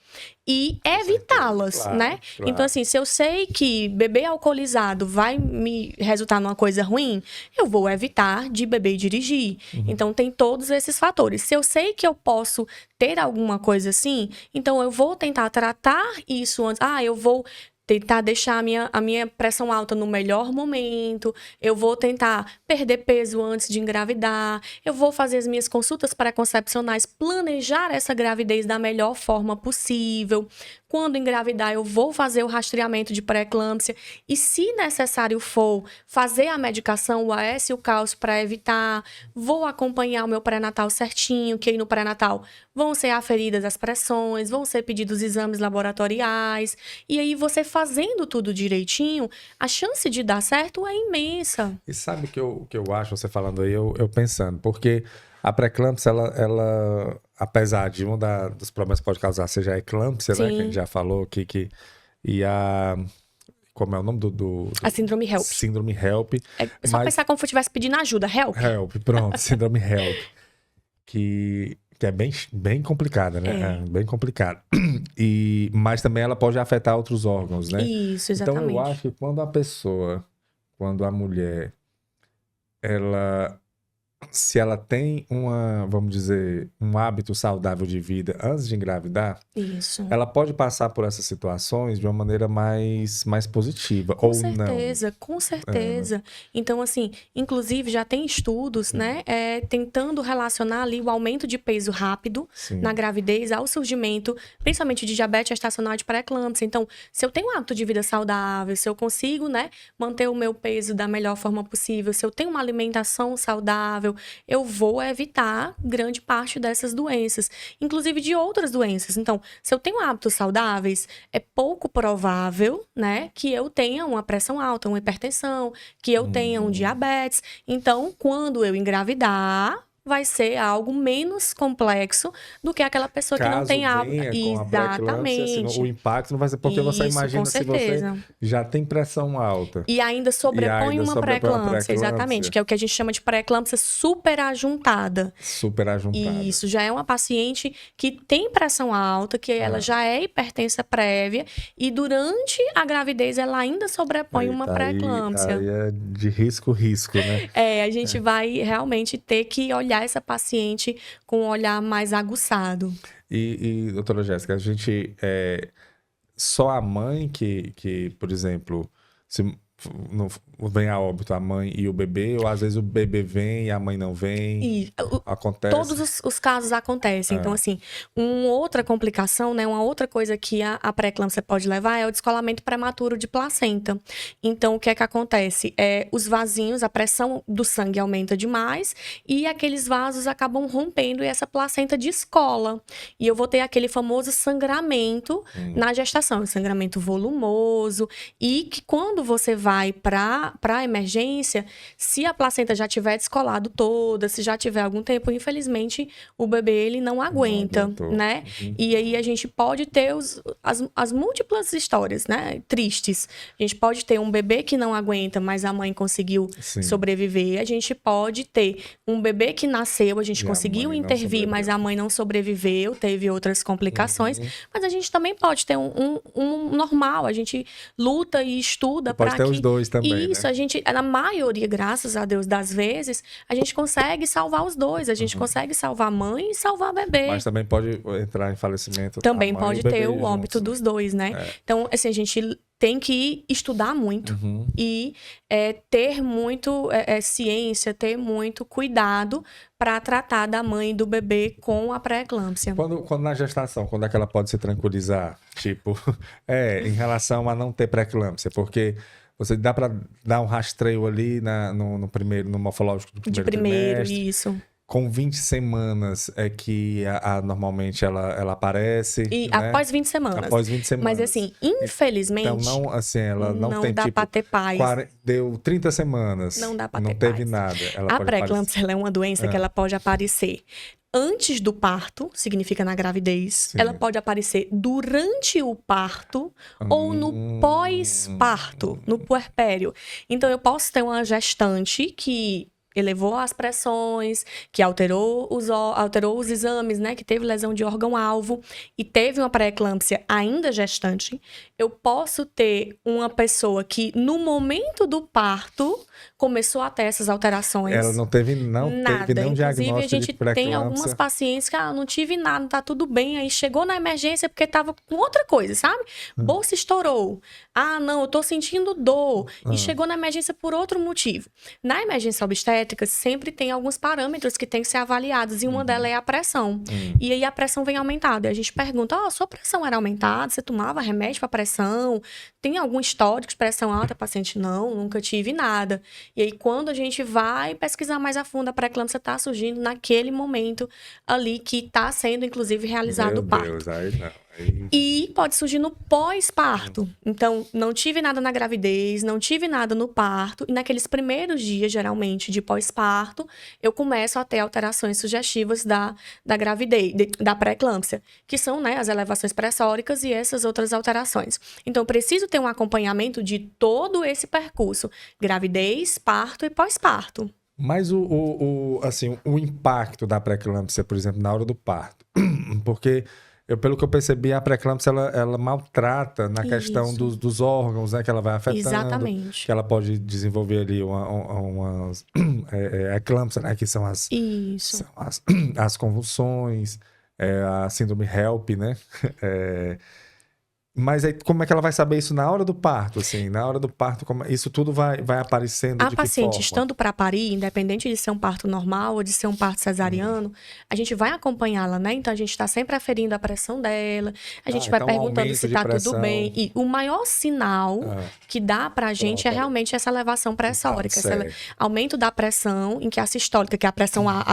e evitá-las, Claro, né? claro. Então, assim, se eu sei que beber alcoolizado vai me resultar numa coisa ruim, eu vou evitar de beber e dirigir. Então, tem todos esses fatores. Se eu sei que eu posso ter alguma coisa assim, então eu vou tentar tratar isso antes. Eu vou tentar deixar a minha pressão alta no melhor momento, eu vou tentar perder peso antes de engravidar, eu vou fazer as minhas consultas pré-concepcionais, planejar essa gravidez da melhor forma possível. Quando engravidar, eu vou fazer o rastreamento de pré-eclâmpsia e, se necessário for, fazer a medicação, o AS e o cálcio para evitar. Vou acompanhar o meu pré-natal certinho, que aí no pré-natal vão ser aferidas as pressões, vão ser pedidos exames laboratoriais. E aí, você fazendo tudo direitinho, a chance de dar certo é imensa. E sabe o que eu acho, você falando aí, eu pensando, porque a pré-eclâmpsia, ela apesar de dos problemas que pode causar, seja a eclâmpsia, né, que a gente já falou, e como é o nome A síndrome HELP. Síndrome HELP. É só pensar como se eu estivesse pedindo ajuda. HELP. HELP, pronto, síndrome HELP. Que é bem complicada, né? É bem complicada. Mas também ela pode afetar outros órgãos, né? Isso, exatamente. Então eu acho que quando a mulher, se ela tem vamos dizer, um hábito saudável de vida antes de engravidar, Isso. ela pode passar por essas situações de uma maneira mais positiva, ou não. Com certeza. Então, assim, inclusive já tem estudos, né, tentando relacionar ali o aumento de peso rápido na gravidez ao surgimento, principalmente de diabetes gestacional e de pré-eclâmpsia. Então, se eu tenho um hábito de vida saudável, se eu consigo, né, manter o meu peso da melhor forma possível, se eu tenho uma alimentação saudável, eu vou evitar grande parte dessas doenças, inclusive de outras doenças. Então, se eu tenho hábitos saudáveis, é pouco provável, né, que eu tenha uma pressão alta, uma hipertensão, que eu tenha um diabetes. Então, quando eu engravidar, vai ser algo menos complexo do que aquela pessoa que não tem hábito. Exatamente. O impacto não vai ser porque você imagina se você já tem pressão alta. E ainda sobrepõe uma pré-eclâmpsia, exatamente, que é o que a gente chama de pré-eclâmpsia superajuntada. Superajuntada. Isso, já é uma paciente que tem pressão alta, que ela já é hipertensa prévia, e durante a gravidez ela ainda sobrepõe uma pré-eclâmpsia. Aí é de risco, né? A gente vai realmente ter que olhar essa paciente com um olhar mais aguçado. E doutora Jéssica, a gente... só a mãe que, por exemplo, se não vem a óbito a mãe e o bebê, ou às vezes o bebê vem e a mãe não vem? Acontece? Todos os casos acontecem. Então, assim, uma outra complicação, né, uma outra coisa que a pré-eclâmpsia pode levar é o descolamento prematuro de placenta. Então, o que é que acontece? Os vasinhos, a pressão do sangue aumenta demais e aqueles vasos acabam rompendo e essa placenta descola. E eu vou ter aquele famoso sangramento na gestação, sangramento volumoso, e que quando você vai vai para a emergência, se a placenta já tiver descolado toda, se já tiver algum tempo, infelizmente, o bebê ele não aguenta, né? E aí a gente pode ter as múltiplas histórias, né? Tristes. A gente pode ter um bebê que não aguenta, mas a mãe conseguiu sobreviver. A gente pode ter um bebê que nasceu, a gente conseguiu intervir, mas a mãe não sobreviveu, teve outras complicações. Mas a gente também pode ter um normal, a gente luta e estuda para que... Pode ter os dois também, Isso, né? a gente, na maioria, graças a Deus, das vezes, a gente consegue salvar os dois. A gente consegue salvar a mãe e salvar o bebê. Mas também pode entrar em falecimento. Também pode ter o óbito dos dois, né? Então, assim, a gente tem que estudar muito e ter muito ciência, ter muito cuidado para tratar da mãe e do bebê com a pré-eclâmpsia. Quando na gestação, quando é que ela pode se tranquilizar? Tipo, em relação a não ter pré-eclâmpsia, porque você dá para dar um rastreio ali no morfológico do primeiro trimestre. Isso. Com 20 semanas é que normalmente ela aparece. E né? após 20 semanas. Após 20 semanas. Mas assim, infelizmente... Então, não, assim, ela não tem, dá tipo... pra ter paz. Deu 30 semanas. Não dá pra ter Não teve paz. nada. A pré-eclâmpsia ela é uma doença que ela pode aparecer antes do parto, significa na gravidez. Sim. Ela pode aparecer durante o parto ou no pós-parto, no puerpério. Então, eu posso ter uma gestante que elevou as pressões, que alterou os exames, né? Que teve lesão de órgão-alvo e teve uma pré-eclâmpsia ainda gestante. Eu posso ter uma pessoa que, no momento do parto, começou a ter essas alterações. Ela não teve nenhum Inclusive, diagnóstico a gente de pré-eclâmpsia. tem algumas pacientes que, não tive nada, tá tudo bem. Aí chegou na emergência porque tava com outra coisa, sabe? Bolsa estourou. Não, eu tô sentindo dor. E chegou na emergência por outro motivo. Na emergência obstétrica, sempre tem alguns parâmetros que têm que ser avaliados. E uma delas é a pressão. E aí a pressão vem aumentada. E a gente pergunta, sua pressão era aumentada? Você tomava remédio para pressão? Tem algum histórico de pressão alta? A paciente, não, nunca tive nada. E aí, quando a gente vai pesquisar mais a fundo, a pré-eclâmpsia está surgindo naquele momento ali que está sendo, inclusive, realizado o parto. Meu Deus, aí não. E pode surgir no pós-parto. Então, não tive nada na gravidez, não tive nada no parto. E naqueles primeiros dias, geralmente, de pós-parto, eu começo a ter alterações sugestivas da gravidez, da pré-eclâmpsia, que são, né, as elevações pressóricas e essas outras alterações. Então, eu preciso ter um acompanhamento de todo esse percurso. Gravidez, parto e pós-parto. Mas o impacto da pré-eclâmpsia, por exemplo, na hora do parto. Porque... pelo que eu percebi, a pré-eclâmpsia, ela maltrata na questão dos órgãos, né? Que ela vai afetando. Exatamente. Que ela pode desenvolver ali umas eclâmpsia, né? Que são as convulsões, a síndrome HELP, né? Mas aí, como é que ela vai saber isso na hora do parto, assim? Na hora do parto, isso tudo vai aparecendo de que paciente, forma? estando para parir, independente de ser um parto normal ou de ser um parto cesariano, a gente vai acompanhá-la, né? Então, a gente está sempre aferindo a pressão dela, a gente vai perguntando se está tudo bem. E o maior sinal que dá para a gente é realmente essa elevação pressórica, esse aumento da pressão, em que a sistólica, que é a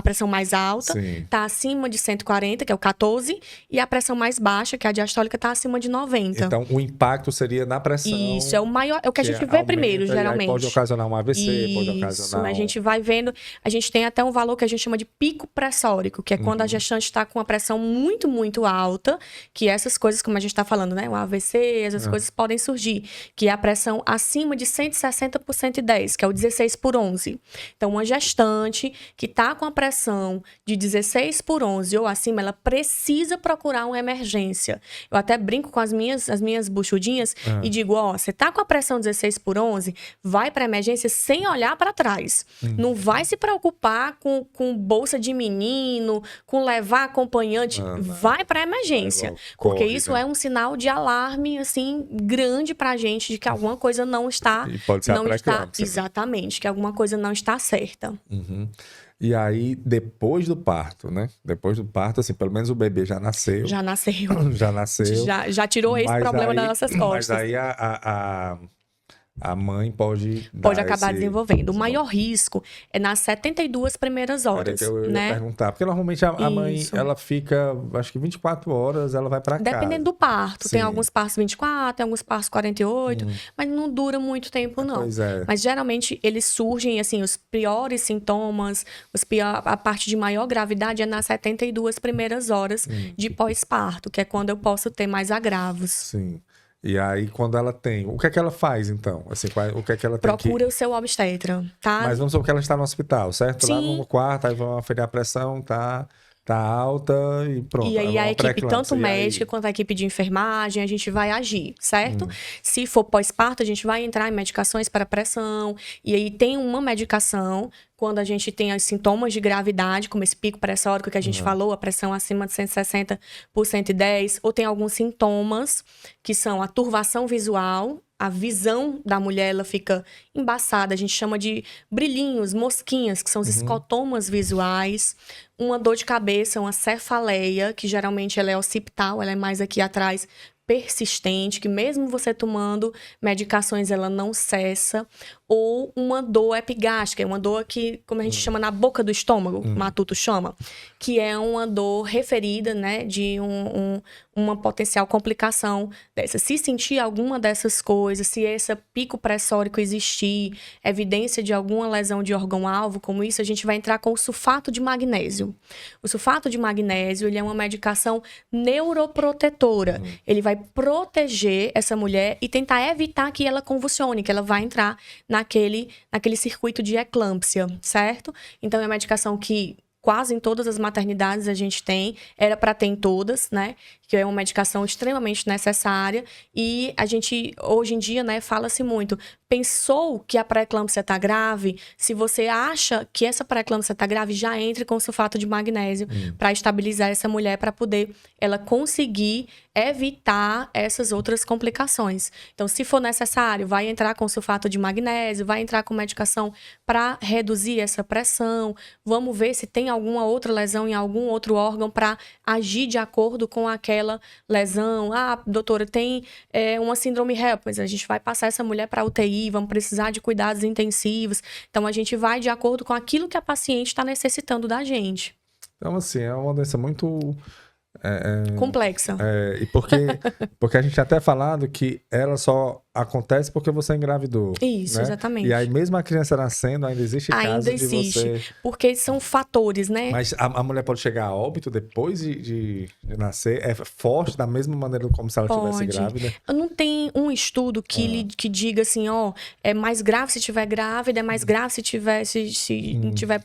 pressão mais alta, está acima de 140, que é o 14, e a pressão mais baixa, que é a diastólica, está acima de 90. Então, o impacto seria na pressão. Isso, é o maior, é o que a gente vê primeiro, geralmente. Pode ocasionar um AVC, pode ocasionar... A gente vai vendo, a gente tem até um valor que a gente chama de pico pressórico, que é quando a gestante está com uma pressão muito, muito alta, que essas coisas, como a gente está falando, né? Um AVC, essas coisas podem surgir, que é a pressão acima de 160 por 110, que é o 16 por 11. Então, uma gestante que está com a pressão de 16 por 11 ou acima, ela precisa procurar uma emergência. Eu até brinco com as minhas buchudinhas e digo, você tá com a pressão 16 por 11, vai para emergência sem olhar para trás. Não vai se preocupar com bolsa de menino, com levar acompanhante, vai para emergência. Porque isso é um sinal de alarme, assim, grande pra gente de que alguma coisa não está... E pode ser a pré-eclâmpsia. Exatamente, que alguma coisa não está certa. E aí, depois do parto, né? Depois do parto, assim, pelo menos o bebê já nasceu. Já nasceu. Já nasceu. Já tirou esse problema das nossas costas. Mas aí a mãe pode Pode acabar desenvolvendo. O maior risco é nas 72 primeiras horas, eu ia né? perguntar, porque normalmente a mãe, ela fica, acho que 24 horas, ela vai para casa. Dependendo do parto. Sim. Tem alguns partos 24, tem alguns partos 48, mas não dura muito tempo, não. Pois é. Mas geralmente eles surgem, assim, os piores sintomas, a parte de maior gravidade é nas 72 primeiras horas de pós-parto, que é quando eu posso ter mais agravos. Sim. E aí, quando ela tem... O que é que ela faz, então? Assim, o que é que ela tem Procura o seu obstetra, tá? Mas vamos supor que ela está no hospital, certo? Sim. Lá no quarto, aí vão aferir a pressão, tá alta e pronto. E aí a equipe, tanto pré-eclâmpsia, médica quanto a equipe de enfermagem, a gente vai agir, certo? Se for pós-parto, a gente vai entrar em medicações para pressão. E aí tem uma medicação, quando a gente tem os sintomas de gravidade, como esse pico pressórico que a gente falou, a pressão acima de 160 por 110, ou tem alguns sintomas que são a turvação visual, a visão da mulher ela fica embaçada, a gente chama de brilhinhos, mosquinhas, que são os escotomas visuais, uma dor de cabeça, uma cefaleia, que geralmente ela é occipital, ela é mais aqui atrás, persistente, que mesmo você tomando medicações, ela não cessa, ou uma dor epigástrica, uma dor que, como a gente chama, na boca do estômago, o Matuto chama, que é uma dor referida, né, de uma potencial complicação dessa. Se sentir alguma dessas coisas, se esse pico pressórico existir, evidência de alguma lesão de órgão-alvo, como isso, a gente vai entrar com o sulfato de magnésio. O sulfato de magnésio, ele é uma medicação neuroprotetora. Ele vai proteger essa mulher e tentar evitar que ela convulsione, que ela vai entrar naquele circuito de eclâmpsia, certo? Então, é uma medicação que quase em todas as maternidades a gente tem, era para ter em todas, né? Que é uma medicação extremamente necessária e a gente, hoje em dia, né, fala-se muito, pensou que a pré-eclâmpsia está grave, se você acha que essa pré-eclâmpsia está grave, já entre com sulfato de magnésio para estabilizar essa mulher, para poder ela conseguir evitar essas outras complicações. Então, se for necessário, vai entrar com sulfato de magnésio, vai entrar com medicação para reduzir essa pressão, vamos ver se tem alguma outra lesão em algum outro órgão para agir de acordo com aquela lesão. Ah, doutora, tem uma síndrome HELP, mas a gente vai passar essa mulher para UTI, vamos precisar de cuidados intensivos. Então, a gente vai de acordo com aquilo que a paciente está necessitando da gente. Então, assim, é uma doença muito... complexa. E porque a gente até falado que ela só acontece porque você engravidou. Isso, né? exatamente. E aí, mesmo a criança nascendo, ainda existe caso de você... porque são fatores, né? Mas a mulher pode chegar a óbito depois de nascer? É forte da mesma maneira como se ela estivesse grávida? Não tem um estudo que diga assim, é mais grave se estiver grávida, é mais grave se tiver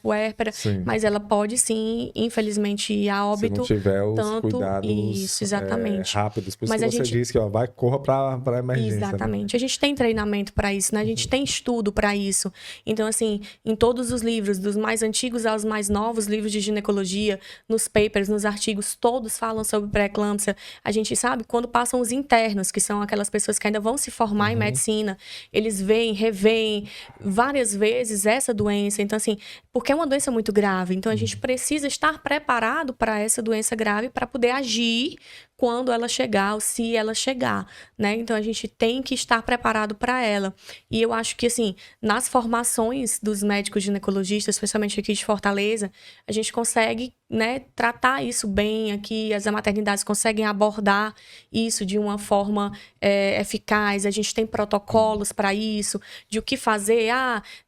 puérpera. Sim. Mas ela pode sim, infelizmente, ir a óbito. Se não tiver os cuidados isso, exatamente. rápidos. Por isso mas que você disse que corra para emergência. Exatamente. Né? A gente tem treinamento para isso, né? A gente tem estudo para isso. Então, assim, em todos os livros, dos mais antigos aos mais novos, livros de ginecologia, nos papers, nos artigos, todos falam sobre pré-eclâmpsia. A gente sabe quando passam os internos, que são aquelas pessoas que ainda vão se formar em medicina, eles revêem várias vezes essa doença. Então, assim, porque é uma doença muito grave. Então, a gente precisa estar preparado para essa doença grave para poder agir quando ela chegar ou se ela chegar, né? Então, a gente tem que estar preparado para ela. E eu acho que, assim, nas formações dos médicos ginecologistas, especialmente aqui de Fortaleza, a gente consegue, né, tratar isso bem aqui, as maternidades conseguem abordar isso de uma forma eficaz, a gente tem protocolos para isso, de o que fazer,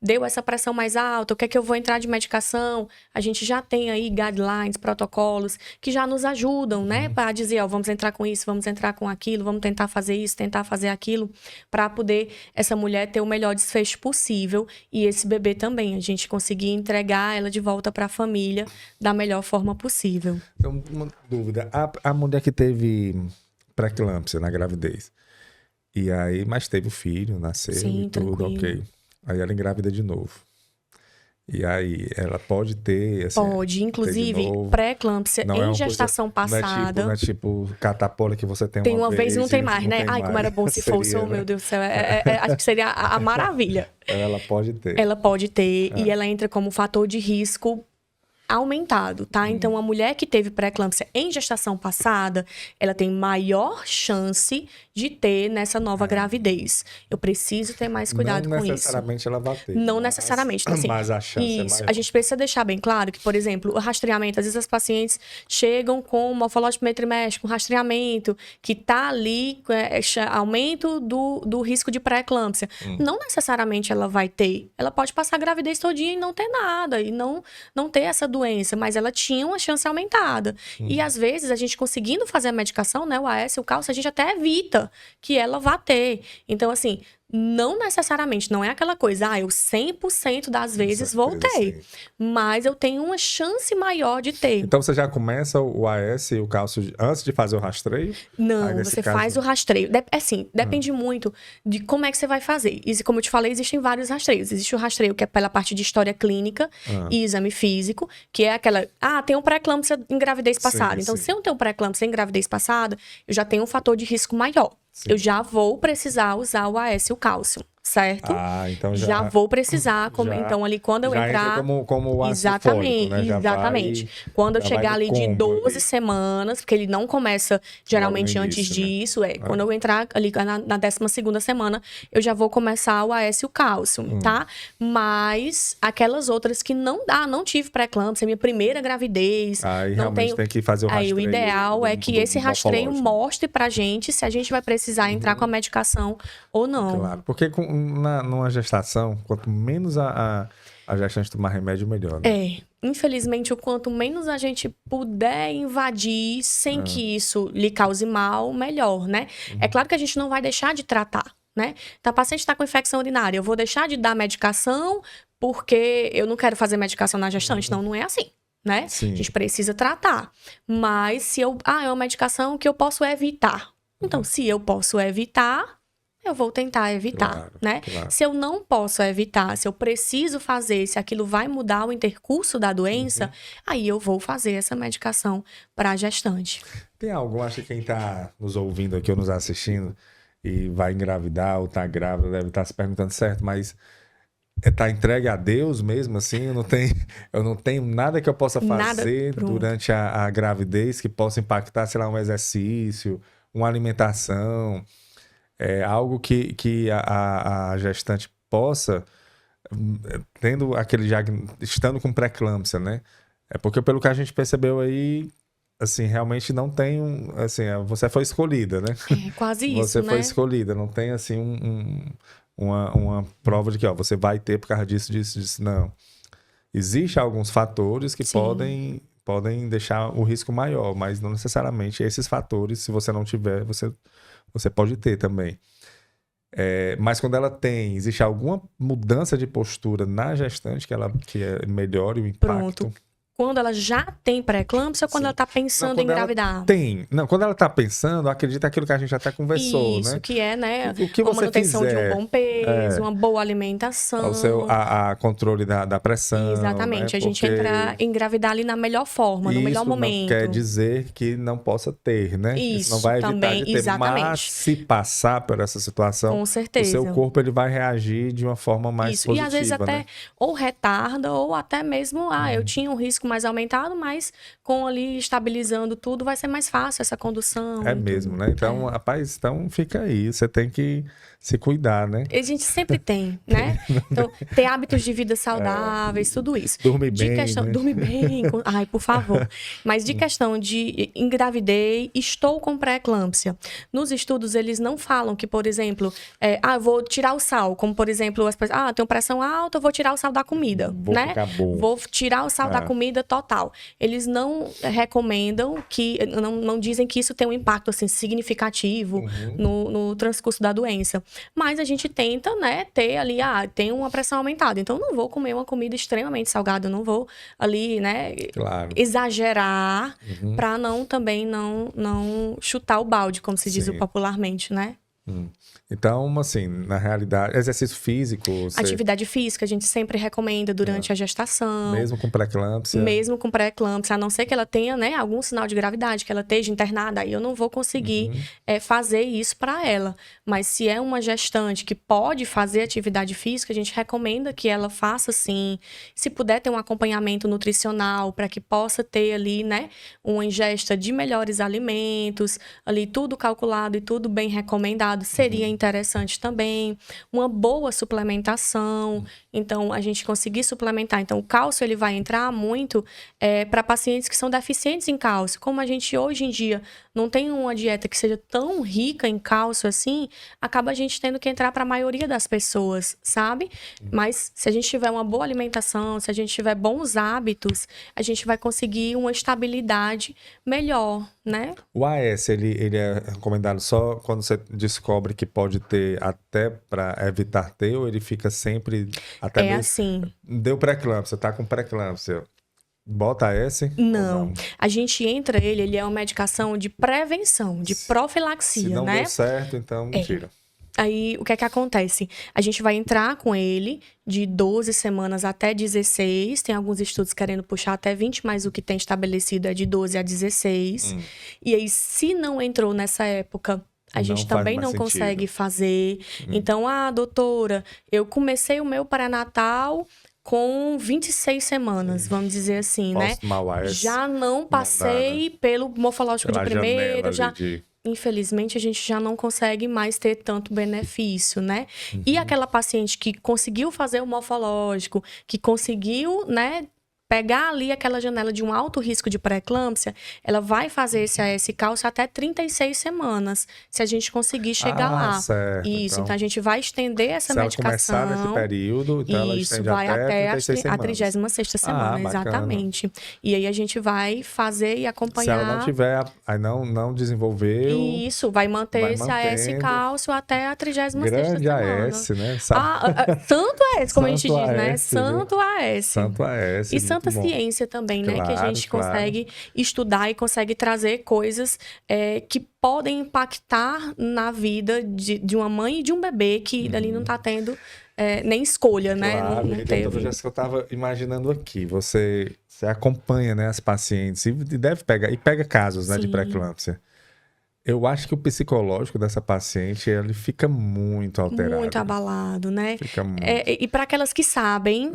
deu essa pressão mais alta, o que é que eu vou entrar de medicação? A gente já tem aí guidelines, protocolos, que já nos ajudam, né, para dizer, vamos entrar com isso, vamos entrar com aquilo, vamos tentar fazer isso, tentar fazer aquilo, para poder essa mulher ter o melhor desfecho possível e esse bebê também, a gente conseguir entregar ela de volta para a família da melhor forma possível. Então, uma dúvida, a mulher que teve pré-eclâmpsia na gravidez, e aí, mas teve o filho, nasceu e tudo, tranquilo. ok. Aí ela engravida de novo. E aí, ela pode ter... Assim, pode, inclusive, pré-eclâmpsia em gestação passada. Não é tipo catapora que você tem uma vez e não tem mais, né? Ai, como era bom se fosse, oh, meu Deus do céu. Acho que seria a maravilha. Ela pode ter. Ela pode ter, e ela entra como fator de risco aumentado, tá? Então, a mulher que teve pré-eclâmpsia em gestação passada, ela tem maior chance de ter nessa nova gravidez. Eu preciso ter mais cuidado com isso. Não necessariamente ela vai ter. Não necessariamente. Assim, mas a chance é maior. A gente precisa deixar bem claro que, por exemplo, o rastreamento, às vezes as pacientes chegam com morfológico primeiro trimestre, com rastreamento, que tá ali, aumento do risco de pré-eclâmpsia. Não necessariamente ela vai ter. Ela pode passar a gravidez todinha e não ter nada, e não ter essa doença, mas ela tinha uma chance aumentada. E às vezes, a gente conseguindo fazer a medicação, né, o AS, o cálcio, a gente até evita que ela vá ter. Então, assim, não necessariamente, não é aquela coisa, eu 100% das vezes vou ter, mas eu tenho uma chance maior de ter. Então você já começa o AS e o cálcio antes de fazer o rastreio? Não, você faz o rastreio. Depende muito de como é que você vai fazer. E como eu te falei, existem vários rastreios. Existe o rastreio que é pela parte de história clínica e exame físico, que é aquela, tem um pré-eclâmpsia em gravidez passada. Então, se eu tenho pré-eclâmpsia em gravidez passada, eu já tenho um fator de risco maior. Sim. Eu já vou precisar usar o AS e o cálcio, certo? Então já vou precisar. Então, ali, quando eu entrar... como o ácido exatamente, fólico, né? Exatamente. Quando eu chegar ali de 12 semanas, porque ele não começa geralmente antes disso, quando eu entrar ali na 12ª semana, eu já vou começar o AS e o cálcio, tá? Mas aquelas outras que não tive pré-eclâmpsia, minha primeira gravidez... Aí realmente tem que fazer o rastreio. Aí o ideal é que esse rastreio mostre pra gente se a gente vai precisar entrar com a medicação ou não. Claro, porque numa gestação, quanto menos a gestante tomar remédio, melhor, né? Infelizmente, o quanto menos a gente puder invadir sem que isso lhe cause mal, melhor, né? É claro que a gente não vai deixar de tratar, né? Então, a paciente está com infecção urinária, eu vou deixar de dar medicação porque eu não quero fazer medicação na gestante. Não é assim. Né? Sim. A gente precisa tratar. Mas se é uma medicação que eu posso evitar. Então, se eu posso evitar, eu vou tentar evitar, né? Claro. Se eu não posso evitar, se eu preciso fazer, se aquilo vai mudar o intercurso da doença, aí eu vou fazer essa medicação para a gestante. Tem algo, acho que quem está nos ouvindo aqui ou nos assistindo e vai engravidar ou está grávida deve estar se perguntando, certo, mas tá entregue a Deus mesmo, assim? Eu não tenho nada que eu possa fazer durante a gravidez que possa impactar, sei lá, um exercício, uma alimentação, algo que a gestante possa, tendo estando com pré-eclâmpsia, né? Porque pelo que a gente percebeu aí, assim, realmente não tem assim, você foi escolhida, né? Quase isso, você foi escolhida, não tem assim uma prova de que você vai ter por causa disso, não. Existem alguns fatores que podem deixar o risco maior, mas não necessariamente esses fatores, se você não tiver, você pode ter também. Mas quando ela existe alguma mudança de postura na gestante que melhore o impacto? Pronto. Quando ela já tem pré-eclâmpsia ou quando ela está pensando em engravidar? Quando ela está pensando, acredita aquilo que a gente até conversou, Isso, né? que é, né? O que você manutenção fizer, de um bom peso, uma boa alimentação. A controle da pressão. Exatamente, né? a gente entra engravidar ali na melhor forma, no melhor momento. Isso não quer dizer que não possa ter, né? Isso não vai evitar também, de ter. exatamente. Mas se passar por essa situação, com certeza, o seu corpo ele vai reagir de uma forma mais positiva. E às vezes até né? ou retarda ou até mesmo, eu tinha um risco mais aumentado, mas com ali estabilizando tudo, vai ser mais fácil essa condução. É mesmo, né? Então, rapaz, fica aí. Você tem que se cuidar, né? A gente sempre tem, né? Então, ter hábitos de vida saudáveis, tudo isso. Dormir bem, né? Dormir bem. Ai, por favor. Mas de questão de engravidei, estou com pré-eclâmpsia. Nos estudos, eles não falam que, por exemplo, eu vou tirar o sal. Como, por exemplo, as pessoas, tenho pressão alta, eu vou tirar o sal da comida, né? Vou tirar o sal da comida total. Eles não recomendam não dizem que isso tem um impacto, assim, significativo no transcurso da doença. Mas a gente tenta, né, ter ali, tem uma pressão aumentada. Então, eu não vou comer uma comida extremamente salgada, eu não vou ali, né, exagerar para também não chutar o balde, como se diz popularmente, né? Então, assim, na realidade, exercício físico, Atividade física a gente sempre recomenda durante a gestação. mesmo com pré-eclâmpsia. Mesmo com pré-eclâmpsia, a não ser que ela tenha, né, algum sinal de gravidade, que ela esteja internada, aí eu não vou conseguir fazer isso para ela. Mas se é uma gestante que pode fazer atividade física, a gente recomenda que ela faça sim. Se puder ter um acompanhamento nutricional para que possa ter ali, né, uma ingesta de melhores alimentos, ali tudo calculado e tudo bem recomendado, seria interessante também. Uma boa suplementação. Então, a gente conseguir suplementar. Então, o cálcio ele vai entrar muito para pacientes que são deficientes em cálcio. Como a gente hoje em dia não tem uma dieta que seja tão rica em cálcio assim, acaba a gente tendo que entrar para a maioria das pessoas, sabe? Mas se a gente tiver uma boa alimentação, se a gente tiver bons hábitos, a gente vai conseguir uma estabilidade melhor, né? O AS, ele é recomendado só quando você descobre que pode ter até para evitar ter, ou ele fica sempre até É mesmo... assim. Deu pré-eclâmpsia, tá com pré-eclâmpsia. Bota AS? Ou Não. A gente entra ele é uma medicação de prevenção, de profilaxia, Se não né? deu certo, então tira. Aí, o que é que acontece? A gente vai entrar com ele de 12 semanas até 16. Tem alguns estudos querendo puxar até 20, mas o que tem estabelecido é de 12 a 16. E aí, se não entrou nessa época, a Não gente faz também mais não sentido. consegue fazer. Então, doutora, eu comecei o meu pré-natal com 26 semanas, vamos dizer assim, né? Posso tomar o AS? Já não passei pelo morfológico Pela de primeiro, janela já... ali de... Infelizmente, a gente já não consegue mais ter tanto benefício, né? E aquela paciente que conseguiu fazer o morfológico, que conseguiu, né, pegar ali aquela janela de um alto risco de pré-eclâmpsia, ela vai fazer esse AS cálcio até 36 semamas, se a gente conseguir chegar lá. Certo. Isso, então a gente vai estender essa se medicação. ela começar nesse período, então ela Isso, estende vai até a 36 a semanas. 36ª semana, bacana. exatamente. E aí a gente vai fazer e acompanhar. Se ela não tiver, aí não desenvolveu... Isso, vai manter vai esse AS mantendo. cálcio até a 36ª Grande semana. AS, né? Santo AS, como a gente Santo diz, né? AS, Santo AS. Santo AS. E santa muito bom. ciência também, né? Que a Claro, gente claro. consegue estudar e consegue trazer coisas que podem impactar na vida de uma mãe e de um bebê que ali não tá tendo nem escolha, né? Claro, Não então, teve. doutora Jéssica, eu estava imaginando aqui, você acompanha, né, as pacientes e deve pegar, e pega casos, né, de Sim. pré-eclâmpsia. Eu acho que o psicológico dessa paciente, ele fica muito alterado. Muito abalado, né? Fica muito. E para aquelas que sabem,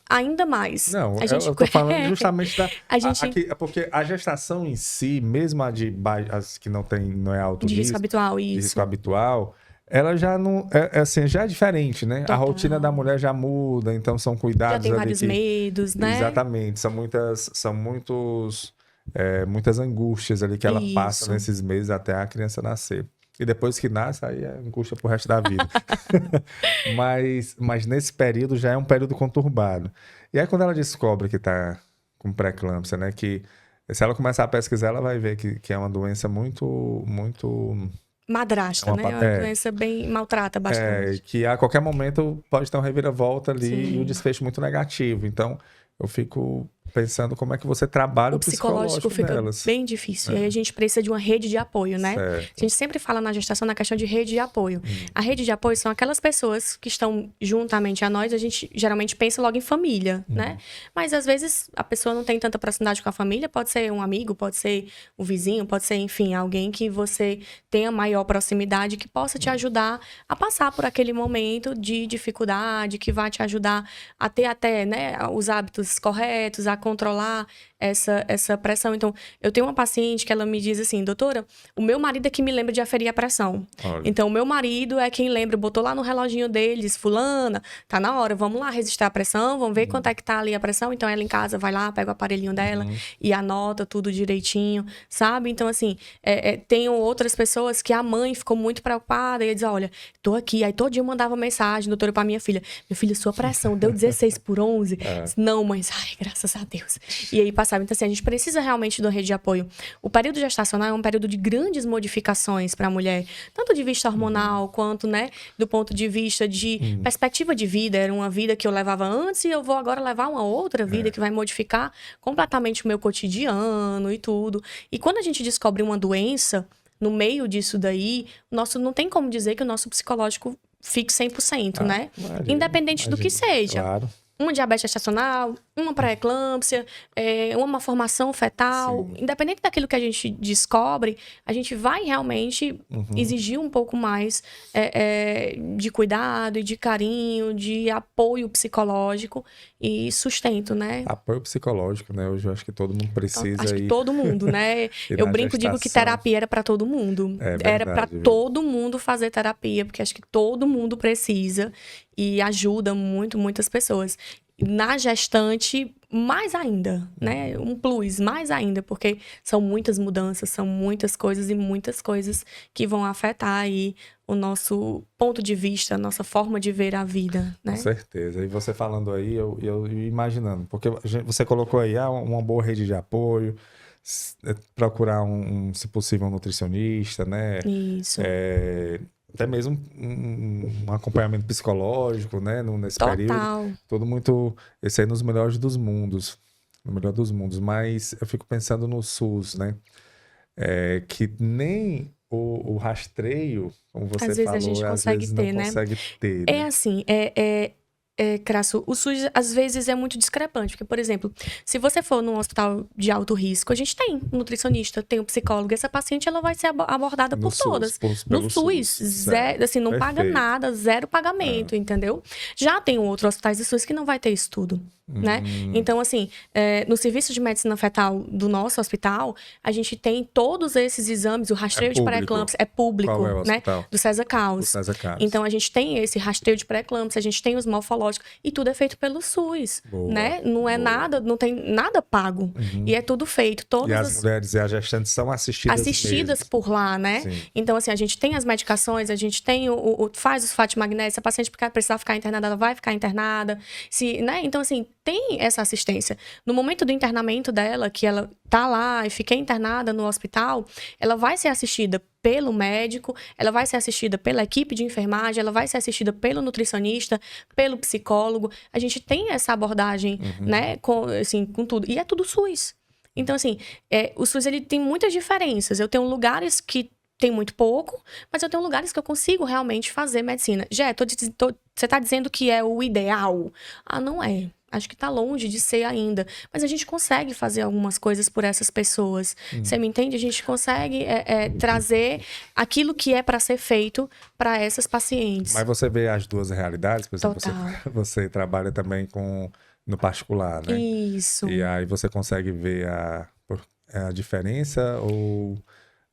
ainda mais. Não, a gente... eu tô falando justamente da... A gente... porque a gestação em si, mesmo as que não é alto De risco habitual, de isso. risco habitual, ela já não... assim, já é diferente, né? Total. A rotina da mulher já muda, então são cuidados Já tem ali vários medos, né? Exatamente, muitas angústias ali que ela passa Isso. nesses meses até a criança nascer. E depois que nasce, aí é angústia pro resto da vida. mas nesse período já é um período conturbado. E aí quando ela descobre que tá com pré-eclâmpsia, né? Que se ela começar a pesquisar, ela vai ver que é uma doença muito Madrasta, né? É uma doença bem... maltrata bastante. que a qualquer momento pode ter uma reviravolta ali Sim. e o desfecho muito negativo. Então, eu fico pensando como é que você trabalha o psicológico fica delas. bem difícil. E aí a gente precisa de uma rede de apoio, né? Certo. A gente sempre fala na gestação na questão de rede de apoio. A rede de apoio são aquelas pessoas que estão juntamente a nós, a gente geralmente pensa logo em família, né? Mas às vezes a pessoa não tem tanta proximidade com a família, pode ser um amigo, pode ser um vizinho, pode ser, enfim, alguém que você tenha maior proximidade, que possa te ajudar a passar por aquele momento de dificuldade, que vai te ajudar a ter até, né, os hábitos corretos, a controlar essa pressão. Então, eu tenho uma paciente que ela me diz assim, doutora, o meu marido é que me lembra de aferir a pressão. Olha. Então, o meu marido é quem lembra, botou lá no reloginho dele, diz, fulana, tá na hora, vamos lá registrar a pressão, vamos ver quanto é que tá ali a pressão. Então, ela em casa vai lá, pega o aparelhinho dela e anota tudo direitinho, sabe? Então, assim, tem outras pessoas que a mãe ficou muito preocupada e diz, olha, tô aqui. Aí, todo dia eu mandava mensagem, doutora, pra minha filha, sua pressão deu 16/11? Não, mãe, ai, graças a Deus. E aí, passava. Então, assim, a gente precisa realmente de uma rede de apoio. O período gestacional é um período de grandes modificações para a mulher, tanto de vista hormonal, quanto, né, do ponto de vista de perspectiva de vida. Era uma vida que eu levava antes e eu vou agora levar uma outra vida que vai modificar completamente o meu cotidiano e tudo. E quando a gente descobre uma doença, no meio disso daí, não tem como dizer que o nosso psicológico fique 100%, né? Independente do que seja. Claro. Uma diabetes gestacional, uma pré-eclâmpsia, uma malformação fetal. Sim. Independente daquilo que a gente descobre, a gente vai realmente exigir um pouco mais de cuidado e de carinho, de apoio psicológico e sustento, né? Apoio psicológico, né? Hoje eu acho que todo mundo precisa. Acho que todo mundo, né? Eu brinco, digo que terapia era para todo mundo. Era para todo mundo fazer terapia, porque acho que todo mundo precisa e ajuda muitas pessoas. Na gestante, mais ainda, né? Um plus, mais ainda, porque são muitas mudanças, são muitas coisas e muitas coisas que vão afetar aí o nosso ponto de vista, a nossa forma de ver a vida, né? Com certeza. E você falando aí, eu imaginando, porque você colocou aí uma boa rede de apoio, procurar se possível, um nutricionista, né? Isso. Até mesmo um acompanhamento psicológico, né? Nesse período. Tudo muito... Esse aí nos melhores dos mundos. No melhor dos mundos. Mas eu fico pensando no SUS, né? Que nem o rastreio, como você falou, a gente consegue ter, né? Consegue ter, né? Assim, Crasso, o SUS às vezes é muito discrepante, porque, por exemplo, se você for num hospital de alto risco, a gente tem um nutricionista, tem um psicólogo, essa paciente ela vai ser abordada por todas. No SUS, zero, assim, não paga nada, zero pagamento, entendeu? Já tem outros hospitais de SUS que não vai ter isso tudo, né? Então, assim, no serviço de medicina fetal do nosso hospital, a gente tem todos esses exames, o rastreio de pré-eclâmpsia é público, né? Do César Caus. Então, a gente tem esse rastreio de pré-eclâmpsia, a gente tem os morfológicos, e tudo é feito pelo SUS, né? Não é nada, não tem nada pago. E é tudo feito. E as mulheres e as gestantes são assistidas por lá, né? Sim. Então, assim, a gente tem as medicações, a gente tem faz os fármacos magnéticos, se a paciente precisar ficar internada, ela vai ficar internada. Né? Então, assim, tem essa assistência. No momento do internamento dela, que ela tá lá e fica internada no hospital, ela vai ser assistida pelo médico, ela vai ser assistida pela equipe de enfermagem, ela vai ser assistida pelo nutricionista, pelo psicólogo. A gente tem essa abordagem, né, com tudo. E é tudo SUS. Então, assim, o SUS, ele tem muitas diferenças. Eu tenho lugares que tem muito pouco, mas eu tenho lugares que eu consigo realmente fazer medicina. Você tá dizendo que é o ideal? Não é. Acho que tá longe de ser ainda. Mas a gente consegue fazer algumas coisas por essas pessoas. Você me entende? A gente consegue trazer aquilo que é para ser feito para essas pacientes. Mas você vê as duas realidades? Por exemplo, você trabalha também no particular, né? Isso. E aí você consegue ver a diferença ou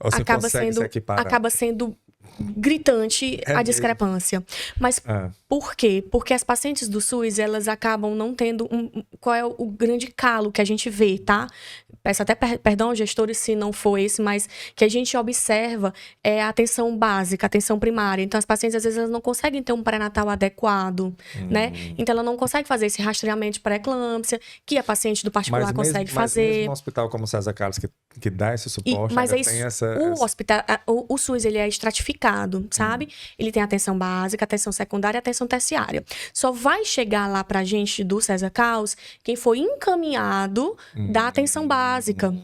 você consegue se equiparar? Acaba sendo gritante a discrepância. Mas por quê? Porque as pacientes do SUS, elas acabam não tendo qual é o grande calo que a gente vê, tá? Peço até perdão aos gestores se não for esse, mas que a gente observa é a atenção básica, a atenção primária. Então, as pacientes, às vezes, elas não conseguem ter um pré-natal adequado, né? Então, ela não consegue fazer esse rastreamento de pré-eclâmpsia, que a paciente do particular consegue fazer. Mas mesmo um hospital como o César Carlos, que dá esse suporte, o SUS, ele é estratificado, sabe? Ele tem atenção básica, atenção secundária e atenção terciária. Só vai chegar lá pra gente do César Caus quem foi encaminhado da atenção básica.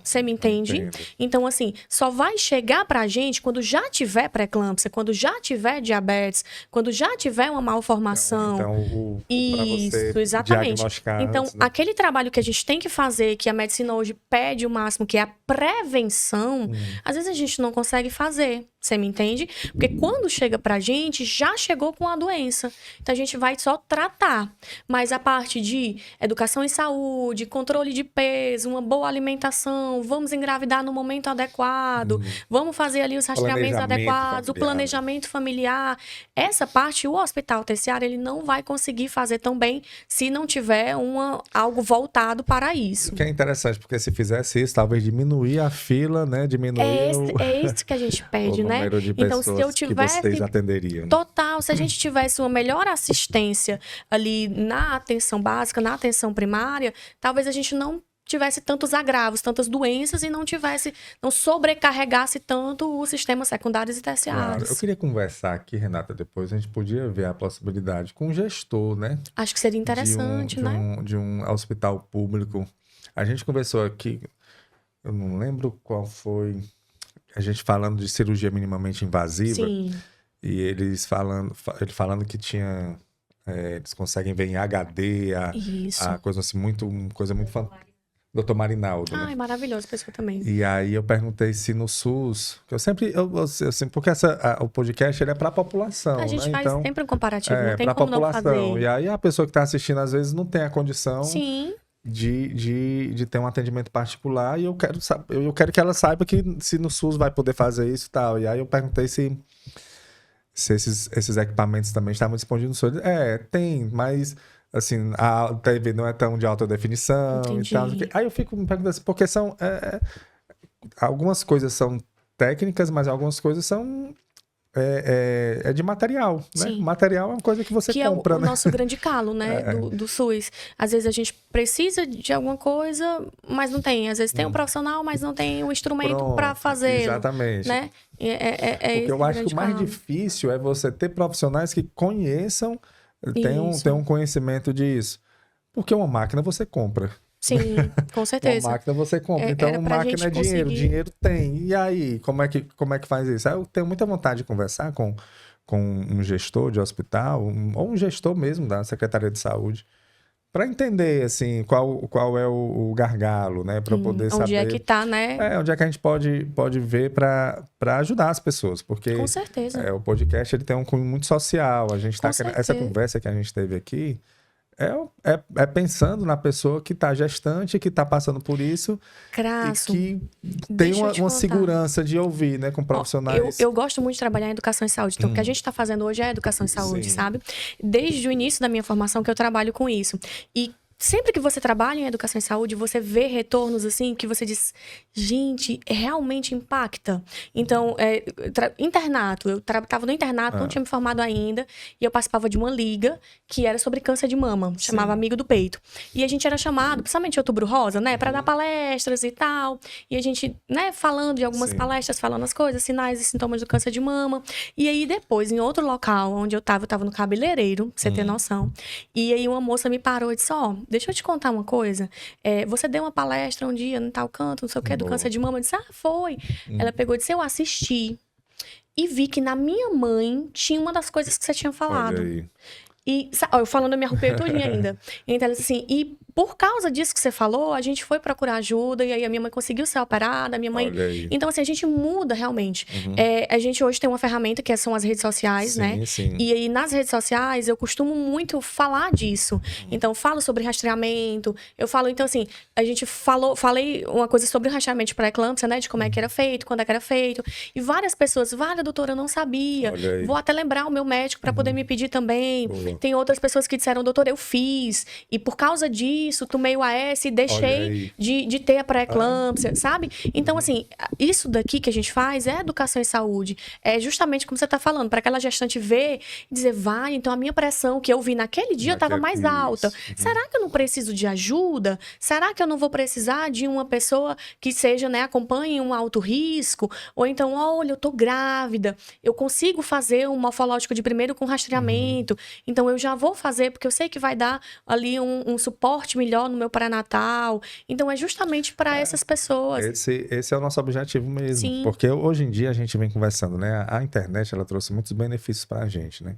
Você me entende? Entendo. Então, assim, só vai chegar pra gente quando já tiver pré-eclâmpsia, quando já tiver diabetes, quando já tiver uma malformação. Então isso, exatamente. Então, aquele trabalho que a gente tem que fazer, que a medicina hoje pede o máximo, que é a prevenção, às vezes a gente não consegue fazer. Você me entende? Porque quando chega pra gente, já chegou com a doença. Então, a gente vai só tratar. Mas a parte de educação em saúde, controle de peso, uma boa alimentação, vamos engravidar no momento adequado, vamos fazer ali os rastreamentos adequados, o planejamento familiar. Essa parte, o hospital terciário, ele não vai conseguir fazer tão bem se não tiver algo voltado para isso. O que é interessante, porque se fizesse isso, talvez diminuir a fila, né? É isso que a gente pede, né? Então, se eu tivesse que vocês atenderiam. Total, se a gente tivesse uma melhor assistência ali na atenção básica, na atenção primária, talvez a gente não tivesse tantos agravos, tantas doenças e não sobrecarregasse tanto os sistemas secundários e terciários. Claro. Eu queria conversar aqui, Renata, depois a gente podia ver a possibilidade com o gestor, né? Acho que seria interessante, de um hospital público. A gente conversou aqui, eu não lembro qual foi. a gente falando de cirurgia minimamente invasiva, Sim. e ele falando que tinha, eles conseguem ver em HD, Isso. a coisa assim, coisa muito fantástica. Dr. Marinaldo, né? Ai, maravilhoso, pessoa também. E aí eu perguntei se no SUS, que eu sempre, porque o podcast ele é para a população, A gente né? faz Então, sempre um comparativo, não tem pra como não população. fazer. E aí a pessoa que está assistindo às vezes não tem a condição Sim, de ter um atendimento particular, e eu quero que ela saiba que se no SUS vai poder fazer isso e tal. E aí eu perguntei se esses equipamentos também estavam disponíveis no SUS. Tem, mas assim, a TV não é tão de alta definição e tal. Entendi. Aí eu fico me perguntando assim, porque algumas coisas são técnicas, mas algumas coisas são de material, né? Sim. Material é uma coisa que você que compra, é o né? nosso grande calo, né, do SUS. Às vezes a gente precisa de alguma coisa, mas não tem. Às vezes tem um profissional, mas não tem o instrumento para fazer. Exatamente. Né? Porque eu acho que o mais difícil é você ter profissionais que conheçam, tenham um conhecimento disso. Porque uma máquina você compra. Sim, com certeza. Uma máquina você compra. Então, máquina é dinheiro. Dinheiro tem. E aí, como é que faz isso? Aí eu tenho muita vontade de conversar com um gestor de hospital, ou um gestor mesmo da Secretaria de Saúde, para entender, assim, qual é o gargalo, né? Para poder saber... Onde é que tá, né? Onde é que a gente pode ver para ajudar as pessoas. Porque com certeza. O podcast ele tem um cunho muito social. A gente essa conversa que a gente teve aqui é pensando na pessoa que está gestante, que está passando por isso, Crasso, e que tem uma segurança de ouvir, né, com profissionais. Eu gosto muito de trabalhar em educação e saúde. Então, o que a gente está fazendo hoje é educação e saúde, sabe? Desde o início da minha formação que eu trabalho com isso. E sempre que você trabalha em educação e saúde, você vê retornos assim que você diz, gente, realmente impacta. Então, internato, eu estava no internato, não tinha me formado ainda, e eu participava de uma liga que era sobre câncer de mama, chamava Amigo do Peito. E a gente era chamado, principalmente em Outubro Rosa, né, para dar palestras e tal. E a gente, né, falando de algumas palestras, falando as coisas, sinais e sintomas do câncer de mama. E aí depois, em outro local onde eu tava no cabeleireiro, pra você ter noção. E aí uma moça me parou e disse, deixa eu te contar uma coisa. Você deu uma palestra um dia no tal canto, não sei o que, do câncer de mama. Eu disse, foi. Ela pegou e disse, eu assisti. E vi que na minha mãe tinha uma das coisas que você tinha falado. Olha aí. E, eu falando, eu me arrupei todinha ainda. Então, ela disse assim, e por causa disso que você falou, a gente foi procurar ajuda, e aí a minha mãe conseguiu ser operada, a minha mãe... Então, assim, a gente muda realmente. A gente hoje tem uma ferramenta que são as redes sociais, né? Sim. E aí, nas redes sociais, eu costumo muito falar disso. Então, falo sobre rastreamento, eu falo... Então, assim, a gente falei uma coisa sobre o rastreamento de pré-eclâmpsia, né? De como é que era feito, quando é que era feito. E várias pessoas, doutora, eu não sabia. Vou até lembrar o meu médico para poder me pedir também. Tem outras pessoas que disseram, doutora, eu fiz. E por causa disso, tomei o AS e deixei de ter a pré-eclâmpsia, sabe? Então, assim, isso daqui que a gente faz é educação e saúde. É justamente como você está falando, para aquela gestante ver e dizer, então a minha pressão que eu vi naquele dia estava mais alta. Será que eu não preciso de ajuda? Será que eu não vou precisar de uma pessoa que seja, né, acompanhe um alto risco? Ou então, olha, eu tô grávida, eu consigo fazer um morfológico de primeiro com rastreamento, então eu já vou fazer, porque eu sei que vai dar ali um suporte melhor no meu pré-natal. Então, é justamente para essas pessoas. Esse é o nosso objetivo mesmo. Sim. Porque hoje em dia a gente vem conversando, né? A internet, ela trouxe muitos benefícios para a gente, né?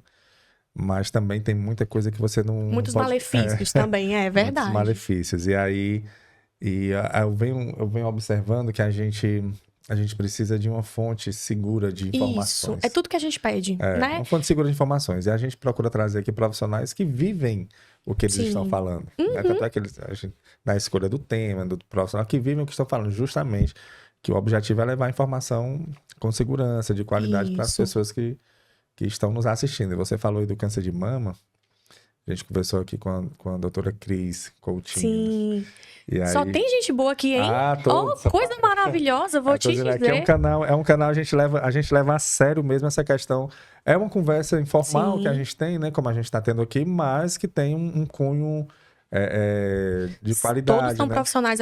Mas também tem muita coisa que você não muitos pode... malefícios também, é verdade. Muitos malefícios. E aí, eu venho observando que a gente precisa de uma fonte segura de informações. Isso, é tudo que a gente pede, né? Uma fonte segura de informações. E a gente procura trazer aqui profissionais que vivem o que eles estão falando. Né? Tanto é que na escolha do tema, do profissional, que vivem o que estão falando, justamente. Que o objetivo é levar informação com segurança, de qualidade para as pessoas que estão nos assistindo. E você falou aí do câncer de mama. A gente conversou aqui com a doutora Cris Coutinho. Sim. E aí... Só tem gente boa aqui, hein? Coisa maravilhosa, vou te dizer. Aqui é um canal, a gente leva a sério mesmo essa questão. É uma conversa informal que a gente tem, né? Como a gente está tendo aqui, mas que tem um cunho de qualidade. Todos são profissionais,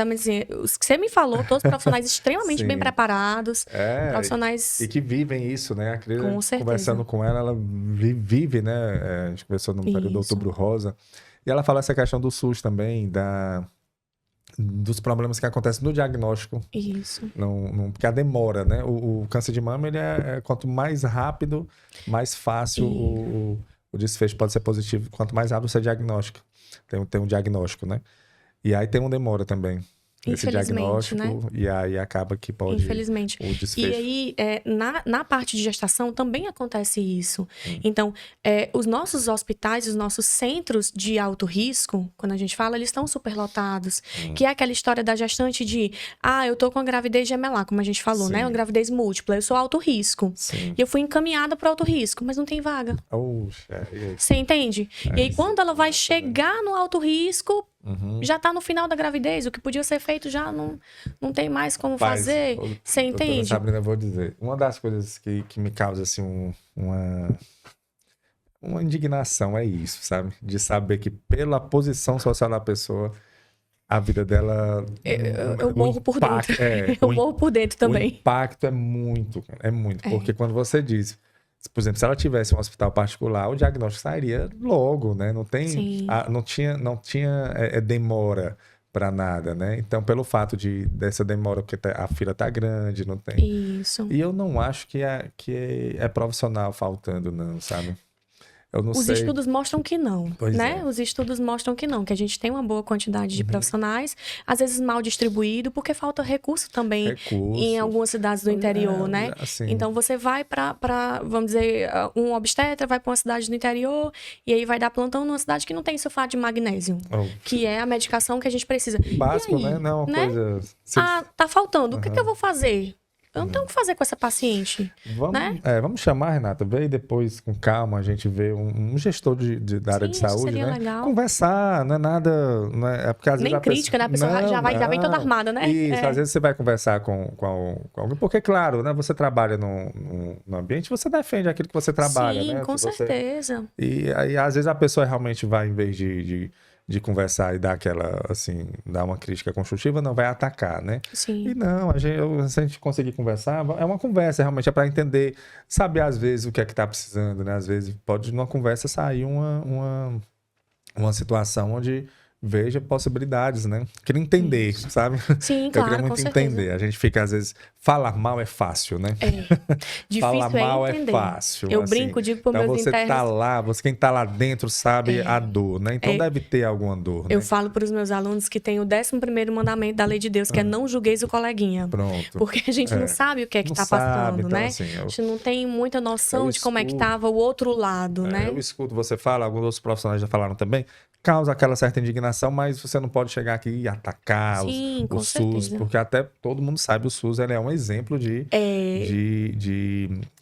os que você me falou, todos profissionais extremamente bem preparados. Profissionais... E que vivem isso, né? Com certeza. Conversando com ela vive, né? A gente conversou no período do Outubro Rosa. E ela fala essa questão do SUS também, dos problemas que acontecem no diagnóstico. Isso. Porque a demora, né? O câncer de mama, ele quanto mais rápido, mais fácil o desfecho pode ser positivo. Quanto mais rápido você diagnóstica. Tem um diagnóstico, né? E aí tem uma demora também. Esse diagnóstico, né? E aí acaba que pode... Infelizmente. O desfecho. E aí, na parte de gestação também acontece isso. Então, os nossos hospitais, os nossos centros de alto risco, quando a gente fala, eles estão superlotados. Que é aquela história da gestante de, eu tô com a gravidez gemelar, como a gente falou, né? Uma gravidez múltipla, eu sou alto risco. Sim. E eu fui encaminhada para alto risco, mas não tem vaga. Você entende? E aí, quando ela vai chegar no alto risco, já tá no final da gravidez, o que podia ser feito já não tem mais como fazer. Você entende? Sabrina, eu vou dizer, uma das coisas que me causa assim uma indignação é isso, sabe? De saber que pela posição social da pessoa, a vida dela... Eu morro por dentro. Eu morro por dentro também. O impacto é muito. Porque quando você diz... Por exemplo, se ela tivesse um hospital particular, o diagnóstico sairia logo, né? Não tinha demora para nada, né? Então, pelo fato dessa demora, porque a fila tá grande, não tem... Isso. E eu não acho que é profissional faltando, não, sabe? Eu não Os sei. estudos mostram que não, Pois né? é. Os estudos mostram que não, que a gente tem uma boa quantidade de profissionais, às vezes mal distribuído, porque falta recurso também em algumas cidades do interior, né? Assim. Então, você vai para, vamos dizer, um obstetra vai para uma cidade do interior e aí vai dar plantão numa cidade que não tem sulfato de magnésio, que é a medicação que a gente precisa. Básico, e aí, né? Não, né? coisa... Tá faltando. O que eu vou fazer? Eu não tenho o que fazer com essa paciente, né? Vamos chamar, Renata, vê e depois, com calma, a gente vê um gestor da área de saúde, seria né? legal. Conversar, não é nada... Não é porque às vezes Nem crítica, né? A pessoa já vem toda armada, né? Isso, às vezes você vai conversar com alguém, porque, claro, né? Você trabalha no ambiente, você defende aquilo que você trabalha, né? Sim, com certeza. E aí, às vezes, a pessoa realmente vai, em vez de conversar e dar dar uma crítica construtiva, não vai atacar, né? Sim. E não, se a gente conseguir conversar, é uma conversa, realmente, é para entender, saber às vezes o que é que tá precisando, né? Às vezes pode, numa conversa, sair uma situação onde veja possibilidades, né? Queria entender, sabe? Sim, Eu claro, queria muito com certeza. entender. A gente fica, às vezes, falar mal é fácil, né? Difícil falar mal entender. é fácil. Eu brinco, digo para então meus você internos. tá lá, quem tá lá dentro sabe a dor, né? Então deve ter alguma dor, né? Eu falo para os meus alunos que tem o 11º mandamento da lei de Deus, que é não julgueis o coleguinha. Pronto. Porque a gente não sabe o que é que Não tá sabe, passando, então, né? assim, A gente não tem muita noção de como é que tava o outro lado, né? Eu escuto você falar, alguns outros profissionais já falaram também, causa aquela certa indignação, mas você não pode chegar aqui e atacar o SUS, certeza. porque até todo mundo sabe, o SUS ele é um exemplo de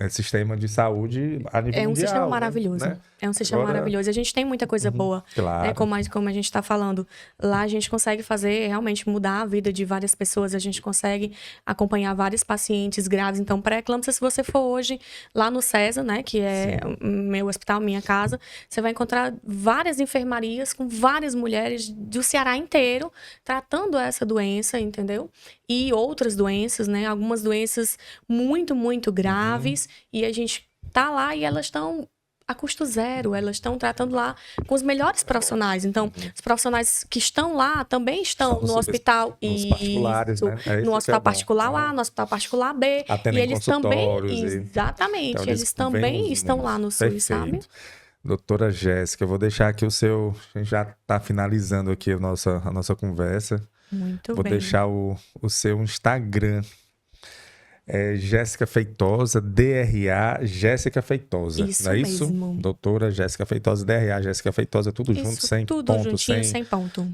sistema de saúde a nível mundial. É um sistema maravilhoso. Né? É um sistema maravilhoso. A gente tem muita coisa boa. Claro. Né? Como a gente está falando. Lá a gente consegue fazer, realmente mudar a vida de várias pessoas. A gente consegue acompanhar vários pacientes graves. Então, pré-eclâmpsia, se você for hoje lá no César, né? Que é meu hospital, minha casa, você vai encontrar várias enfermarias com várias mulheres do Ceará inteiro tratando essa doença, entendeu? E outras doenças, né? Algumas doenças muito, muito graves. E a gente tá lá e elas estão a custo zero, elas estão tratando lá com os melhores profissionais. Então, os profissionais que estão lá também estão no hospital nos particulares, né? No hospital particular A, no hospital particular B. Atendem e eles também, exatamente, então, eles também estão lá no SUS, sabe? Doutora Jéssica, eu vou deixar aqui a gente já está finalizando aqui a nossa conversa. Muito vou bem. deixar o seu Instagram. Jéssica Feitosa, DRA Jéssica Feitosa. Isso não é isso? mesmo. Doutora Jéssica Feitosa, DRA Jéssica Feitosa, tudo junto, sem tudo ponto. Juntinho, sem ponto.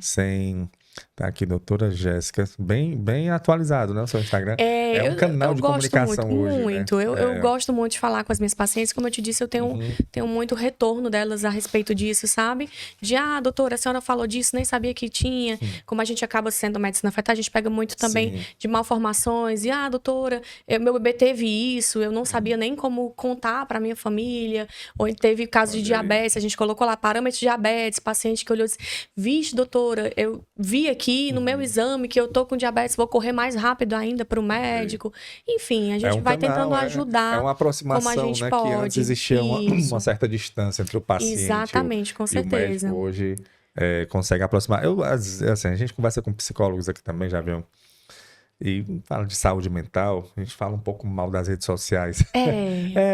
Tá aqui, doutora Jéssica, bem atualizado, né? O seu Instagram. É um canal de comunicação hoje. Muito. Né? Eu gosto muito de falar com as minhas pacientes. Como eu te disse, eu tenho muito retorno delas a respeito disso, sabe? Doutora, a senhora falou disso, nem sabia que tinha. Como a gente acaba sendo medicina fetal, a gente pega muito também de malformações. E, doutora, meu bebê teve isso, eu não sabia nem como contar para minha família. Ou teve caso de diabetes, a gente colocou lá parâmetros de diabetes, paciente que olhou e disse: vixe, doutora, eu vi aqui no meu exame que eu tô com diabetes, vou correr mais rápido ainda para o médico. Enfim, a gente vai tentando ajudar. É uma aproximação, como a gente pode. Que antes existia uma certa distância entre o paciente Exatamente, com certeza. e o médico. Hoje consegue aproximar. Assim, a gente conversa com psicólogos aqui também, já viu? E fala de saúde mental, a gente fala um pouco mal das redes sociais.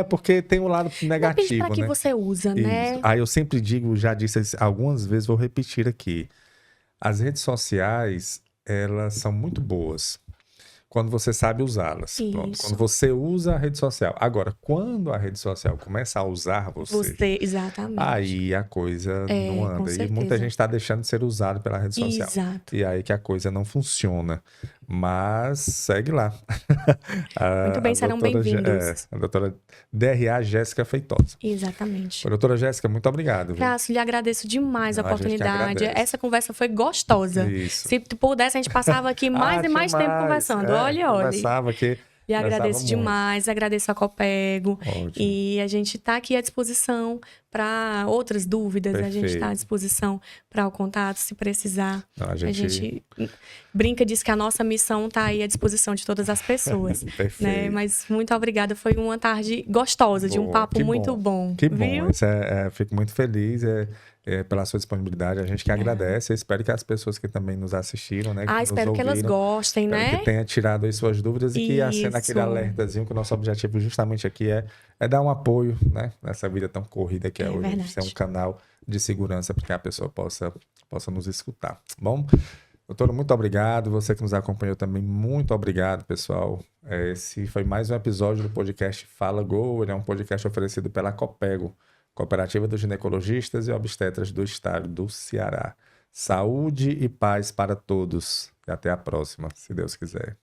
Porque tem um lado negativo, depende para que né? você usa, né? Isso. Aí eu sempre digo, já disse algumas vezes, vou repetir aqui. As redes sociais, elas são muito boas quando você sabe usá-las. Pronto. Isso. Quando você usa a rede social. Agora, quando a rede social começa a usar você, Exatamente. aí a coisa não com anda. E certeza. muita gente está deixando de ser usado pela rede social. Exato. E aí que a coisa não funciona. Mas segue lá. Muito bem, serão bem-vindos. A doutora DRA Jéssica Feitosa. Exatamente. Doutora Jéssica, muito obrigado. Viu? Cássio, lhe agradeço demais a Não, a gente que oportunidade. agradece. Essa conversa foi gostosa. Isso. Se pudesse, a gente passava aqui mais e mais tempo conversando. Olha. Conversava aqui. E agradeço muito. demais, agradeço a Copego. Ótimo. E a gente está aqui à disposição para outras dúvidas. A gente está à disposição para o contato, se precisar. Não, a gente brinca, diz que a nossa missão está aí à disposição de todas as pessoas. Perfeito. Né? Mas muito obrigada, foi uma tarde gostosa, de um papo muito bom. Que viu? bom, fico muito feliz pela sua disponibilidade. A gente que agradece. Eu espero que as pessoas que também nos assistiram, né? Que espero nos que elas ouviram, gostem, né? Que tenha tirado aí suas dúvidas e que acenda aquele Isso. alertazinho, que o nosso objetivo justamente aqui é dar um apoio, né? Nessa vida tão corrida que é hoje. Verdade. Ser um canal de segurança para que a pessoa possa nos escutar. Bom, doutora, muito obrigado. Você que nos acompanhou também, muito obrigado, pessoal. Esse foi mais um episódio do podcast Fala Go. Ele é um podcast oferecido pela Copego, Cooperativa dos Ginecologistas e Obstetras do Estado do Ceará. Saúde e paz para todos. E até a próxima, se Deus quiser.